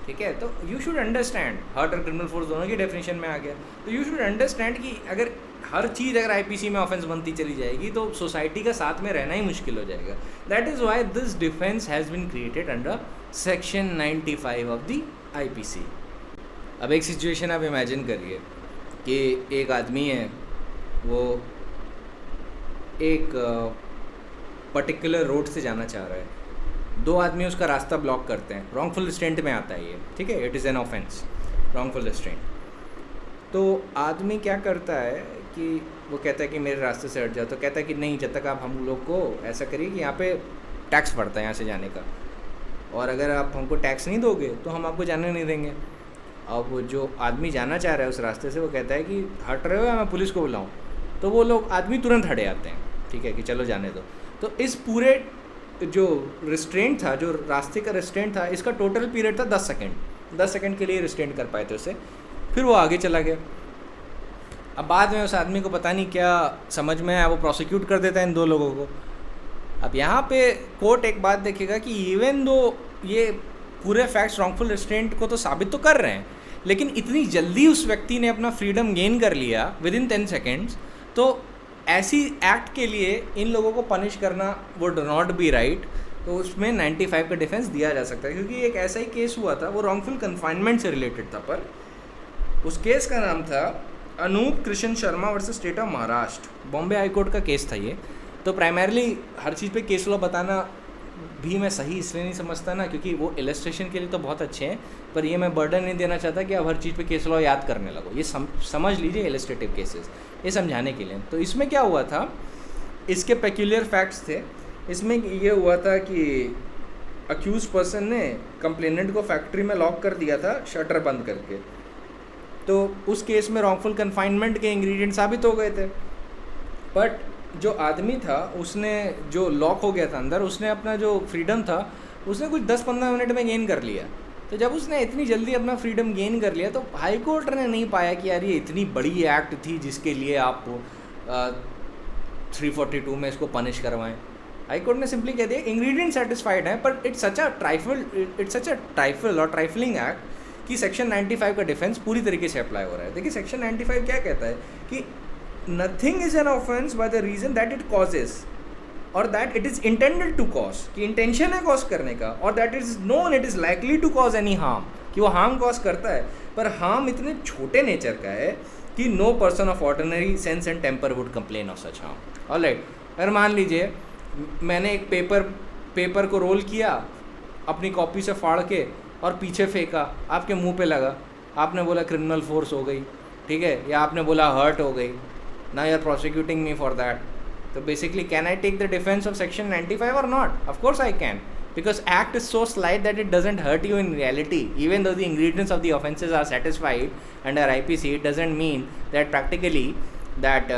ठीक है, तो यू शुड अंडरस्टैंड, हर्ट और क्रिमिनल फोर्स दोनों की डेफिनेशन में आ गया. तो यू शुड अंडरस्टैंड कि अगर हर चीज़ अगर आईपीसी में ऑफेंस बनती चली जाएगी तो सोसाइटी का साथ में रहना ही मुश्किल हो जाएगा. That is why this defence has been created under section 95 of the IPC. अब एक सिचुएशन आप इमेजिन करिए कि एक आदमी है, वो एक पर्टिकुलर रोड से जाना चाह रहा है, दो आदमी उसका रास्ता ब्लॉक करते हैं. रॉन्गफुल रिस्ट्रेंट में आता है ये, ठीक है, it is an offence, wrongful restraint. तो आदमी क्या करता है कि वो कहता है कि मेरे रास्ते से हट जाओ. तो कहता है कि नहीं, जब तक आप हम लोग को ऐसा करिए कि यहाँ पे टैक्स पड़ता है यहाँ से जाने का, और अगर आप हमको टैक्स नहीं दोगे तो हम आपको जाने नहीं देंगे. अब जो आदमी जाना चाह रहा है उस रास्ते से, वो कहता है कि हट रहे हो या मैं पुलिस को बुलाऊँ? तो वो लोग आदमी तुरंत हटे आते हैं, ठीक है, कि चलो जाने दो. तो इस पूरे जो रिस्ट्रेंट था, जो रास्ते का रिस्ट्रेंट था, इसका टोटल पीरियड था 10 सेकेंड. 10 सेकेंड के लिए रिस्ट्रेंट कर पाए थे उसे, फिर वो आगे चला गया. अब बाद में उस आदमी को पता नहीं क्या समझ में आया, वो प्रोसिक्यूट कर देता है इन दो लोगों को। अब यहाँ पे कोर्ट एक बात देखेगा कि इवन दो ये पूरे फैक्ट्स रॉन्गफुल रिस्ट्रेंट को तो साबित तो कर रहे हैं, लेकिन इतनी जल्दी उस व्यक्ति ने अपना फ्रीडम गेन कर लिया विद इन 10 सेकेंड्स, तो ऐसी एक्ट के लिए इन लोगों को पनिश करना वुड नॉट बी राइट। तो उसमें 95 का डिफेंस दिया जा सकता है, क्योंकि एक ऐसा ही केस हुआ था, वो रॉन्गफुल कन्फाइनमेंट से रिलेटेड था, पर उस केस का नाम था Anoop Krishna Sharma versus state of Maharashtra, Bombay high court का केस था ये। तो प्राइमरली हर चीज़ पे केस लॉ बताना भी मैं सही इसलिए नहीं समझता ना, क्योंकि वो इलस्ट्रेशन के लिए तो बहुत अच्छे हैं, पर ये मैं बर्डन नहीं देना चाहता कि आप हर चीज़ पे केस लॉ याद करने लगो। ये समझ लीजिए इलस्ट्रेटिव केसेस, ये समझाने के लिए। तो इसमें क्या हुआ था, इसके पेक्यूलियर फैक्ट्स थे। इसमें ये हुआ था कि अक्यूज पर्सन ने कंप्लेनेंट को फैक्ट्री में लॉक कर दिया था शटर बंद करके। तो उस केस में रॉन्गफुल कन्फाइनमेंट के इंग्रेडिएंट साबित हो गए थे, बट जो आदमी था उसने जो लॉक हो गया था अंदर, उसने अपना जो फ्रीडम था उसने कुछ 10-15 मिनट में गेन कर लिया। तो जब उसने इतनी जल्दी अपना फ्रीडम गेन कर लिया, तो हाई कोर्ट ने नहीं पाया कि यार ये इतनी बड़ी एक्ट थी जिसके लिए आप 342 में इसको पनिश करवाएं। हाई कोर्ट ने सिंपली कह दिया इंग्रेडिएंट सेटिस्फाइड है, पर इट्स सच अ ट्राइफल और ट्राइफलिंग एक्ट कि सेक्शन 95 का डिफेंस पूरी तरीके से अप्लाई हो रहा है। देखिए सेक्शन 95 क्या कहता है कि nothing is an offence by the reason that it causes और that it is intended to cause, कि इंटेंशन है कॉज करने का, और that is known it is likely to cause any harm, कि वो हार्म कॉज करता है, पर हार्म इतने छोटे नेचर का है कि no person of ordinary sense and temper would complain of such harm. Alright, अगर मान लीजिए मैंने एक पेपर को रोल किया अपनी कॉपी से फाड़ के और पीछे फेंका, आपके मुंह पे लगा, आपने बोला क्रिमिनल फोर्स हो गई, ठीक है, या आपने बोला हर्ट हो गई, now you are prosecuting me for that. So basically, can I take the defense of section 95 or not? Of course I can, because act is so slight that it doesn't hurt you in reality. Even though the ingredients of the offences are satisfied under IPC, it doesn't mean that practically that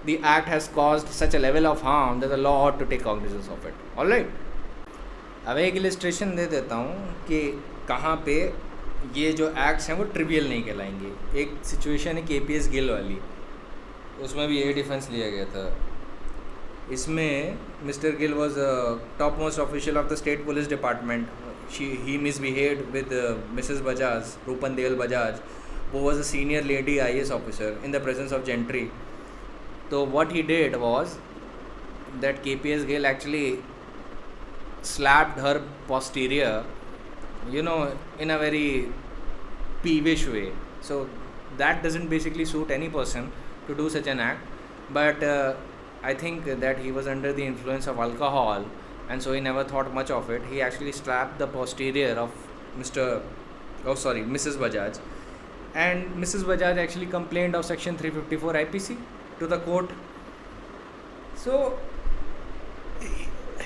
the act has caused such a level of harm that the law ought to take cognizance of it. All right. अब एक illustration दे देता हूँ कि कहाँ पे ये जो acts हैं वो ट्रिवियल नहीं कहलाएंगे। एक सिचुएशन है KPS गिल वाली, उसमें भी यही डिफेंस लिया गया था। इसमें Mr Gill was top most official of the state police department. He misbehaved with Mrs Bajaj, Rupan Deol Bajaj, who was a senior lady IAS officer in the presence of gentry. So what he did was that KPS Gill actually slapped her posterior, in a very peevish way. So that doesn't basically suit any person to do such an act, but I think that he was under the influence of alcohol, and so he never thought much of it. He actually slapped the posterior of Mrs. Bajaj, and Mrs. Bajaj actually complained of section 354 IPC to the court. So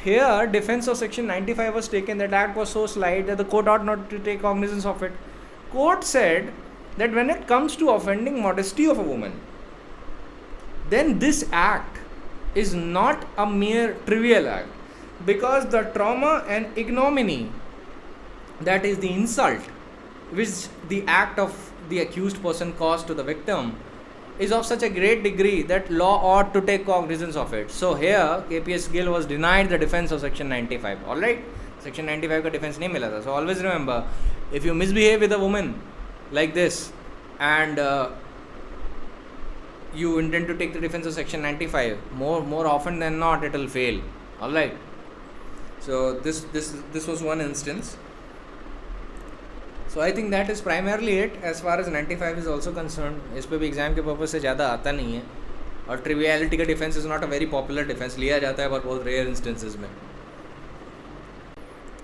here defense of section 95 was taken. That act was so slight that the court ought not to take cognizance of it. Court said that when it comes to offending modesty of a woman, then this act is not a mere trivial act, because the trauma and ignominy, that is the insult which the act of the accused person caused to the victim, is of such a great degree that law ought to take cognizance of it. So here KPS Gill was denied the defense of section 95. Alright, section 95 का defense नहीं मिला था. So always remember, if you misbehave with a woman like this and you intend to take the defense of section 95, more often than not it will fail. Alright, so this was one instance. So I think that is primarily it as far as 95 is also concerned. इस पे भी exam के purpose से ज़्यादा आता नहीं है, और ट्रिवियलिटी का defence is not a very popular defence, लिया जाता है पर बहुत रेयर इंस्टेंसेस में.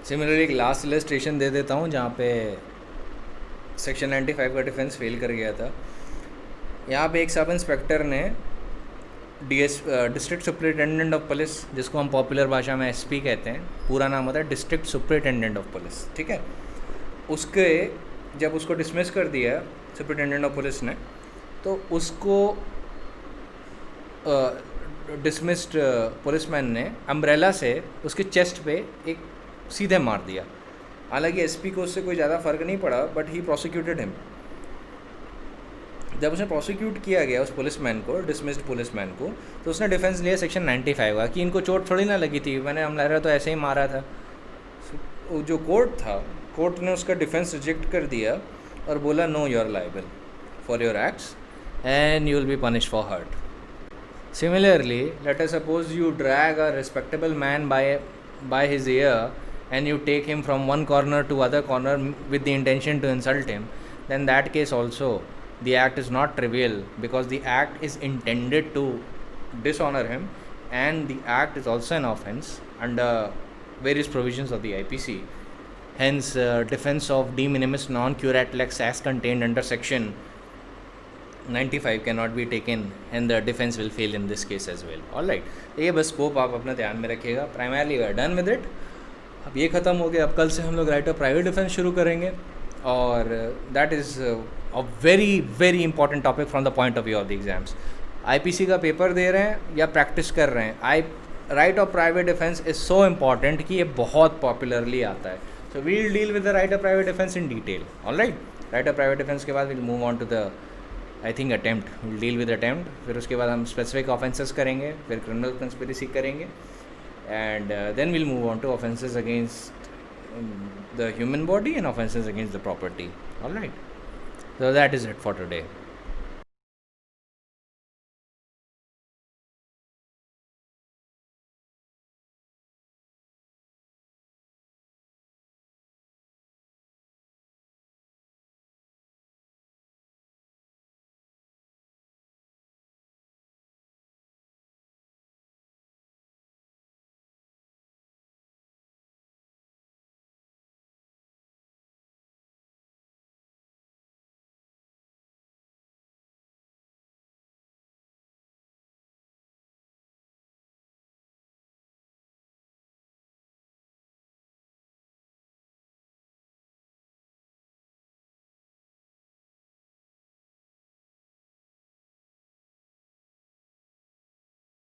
सिमिलरली एक लास्ट इलस्ट्रेशन दे देता हूँ जहाँ पे सेक्शन 95 का डिफेंस फेल कर गया था. यहाँ पे एक सब इंस्पेक्टर ने डिस्ट्रिक्ट सुपरिटेंडेंट ऑफ पुलिस, जिसको हम पॉपुलर भाषा में SP कहते हैं, पूरा नाम होता है डिस्ट्रिक्ट सुपरिटेंडेंट ऑफ पुलिस, ठीक है. उसके जब उसको डिसमिस कर दिया सुपरिटेंडेंट ऑफ पुलिस ने, तो उसको डिसमिस्ड पुलिसमैन ने अम्ब्रेला से उसके चेस्ट पे एक सीधे मार दिया. हालांकि SP को उससे कोई ज़्यादा फ़र्क नहीं पड़ा, बट ही प्रोसिक्यूटेड हिम. जब उसे प्रोसिक्यूट किया गया उस पुलिसमैन को, डिसमिस्ड पुलिसमैन को, तो उसने डिफेंस लिया सेक्शन 95 का कि इनको चोट थोड़ी ना लगी थी, मैंने हमला तो ऐसे ही मारा था। वो जो कोर्ट था, कोर्ट ने उसका डिफेंस रिजेक्ट कर दिया और बोला no, you are liable for your acts and you will be punished for hurt. Similarly, let us suppose you drag a respectable man by his ear and you take him from one corner to other corner with the intention to insult him, then that case also the act is not trivial, because the act is intended to dishonor him, and the act is also an offense under various provisions of the IPC. Hence, defense of de minimis non curat lex as contained under section 95 cannot be taken and the defense will fail in this case as well. All right, ये बस scope आप अपना ध्यान में रखिएगा. Primarily we are done with it. अब ये ख़त्म हो गया. अब कल से हम लोग राइट ऑफ प्राइवेट डिफेंस शुरू करेंगे, और that is a very very important topic from the point of view of the exams. IPC का पेपर दे रहे हैं या प्रैक्टिस कर रहे हैं, right of private defence is so important कि ये बहुत पॉपुलरली आता है. So we'll deal with the right of private defence in detail. All right, right of private defence के बाद will move on to the I think attempt. Will deal with attempt. फिर उसके बाद हम स्पेसिफिक ऑफेंसेस करेंगे, फिर criminal conspiracy करेंगे, and then will move on to offences against the human body and offences against the property. All right, so that is it for today.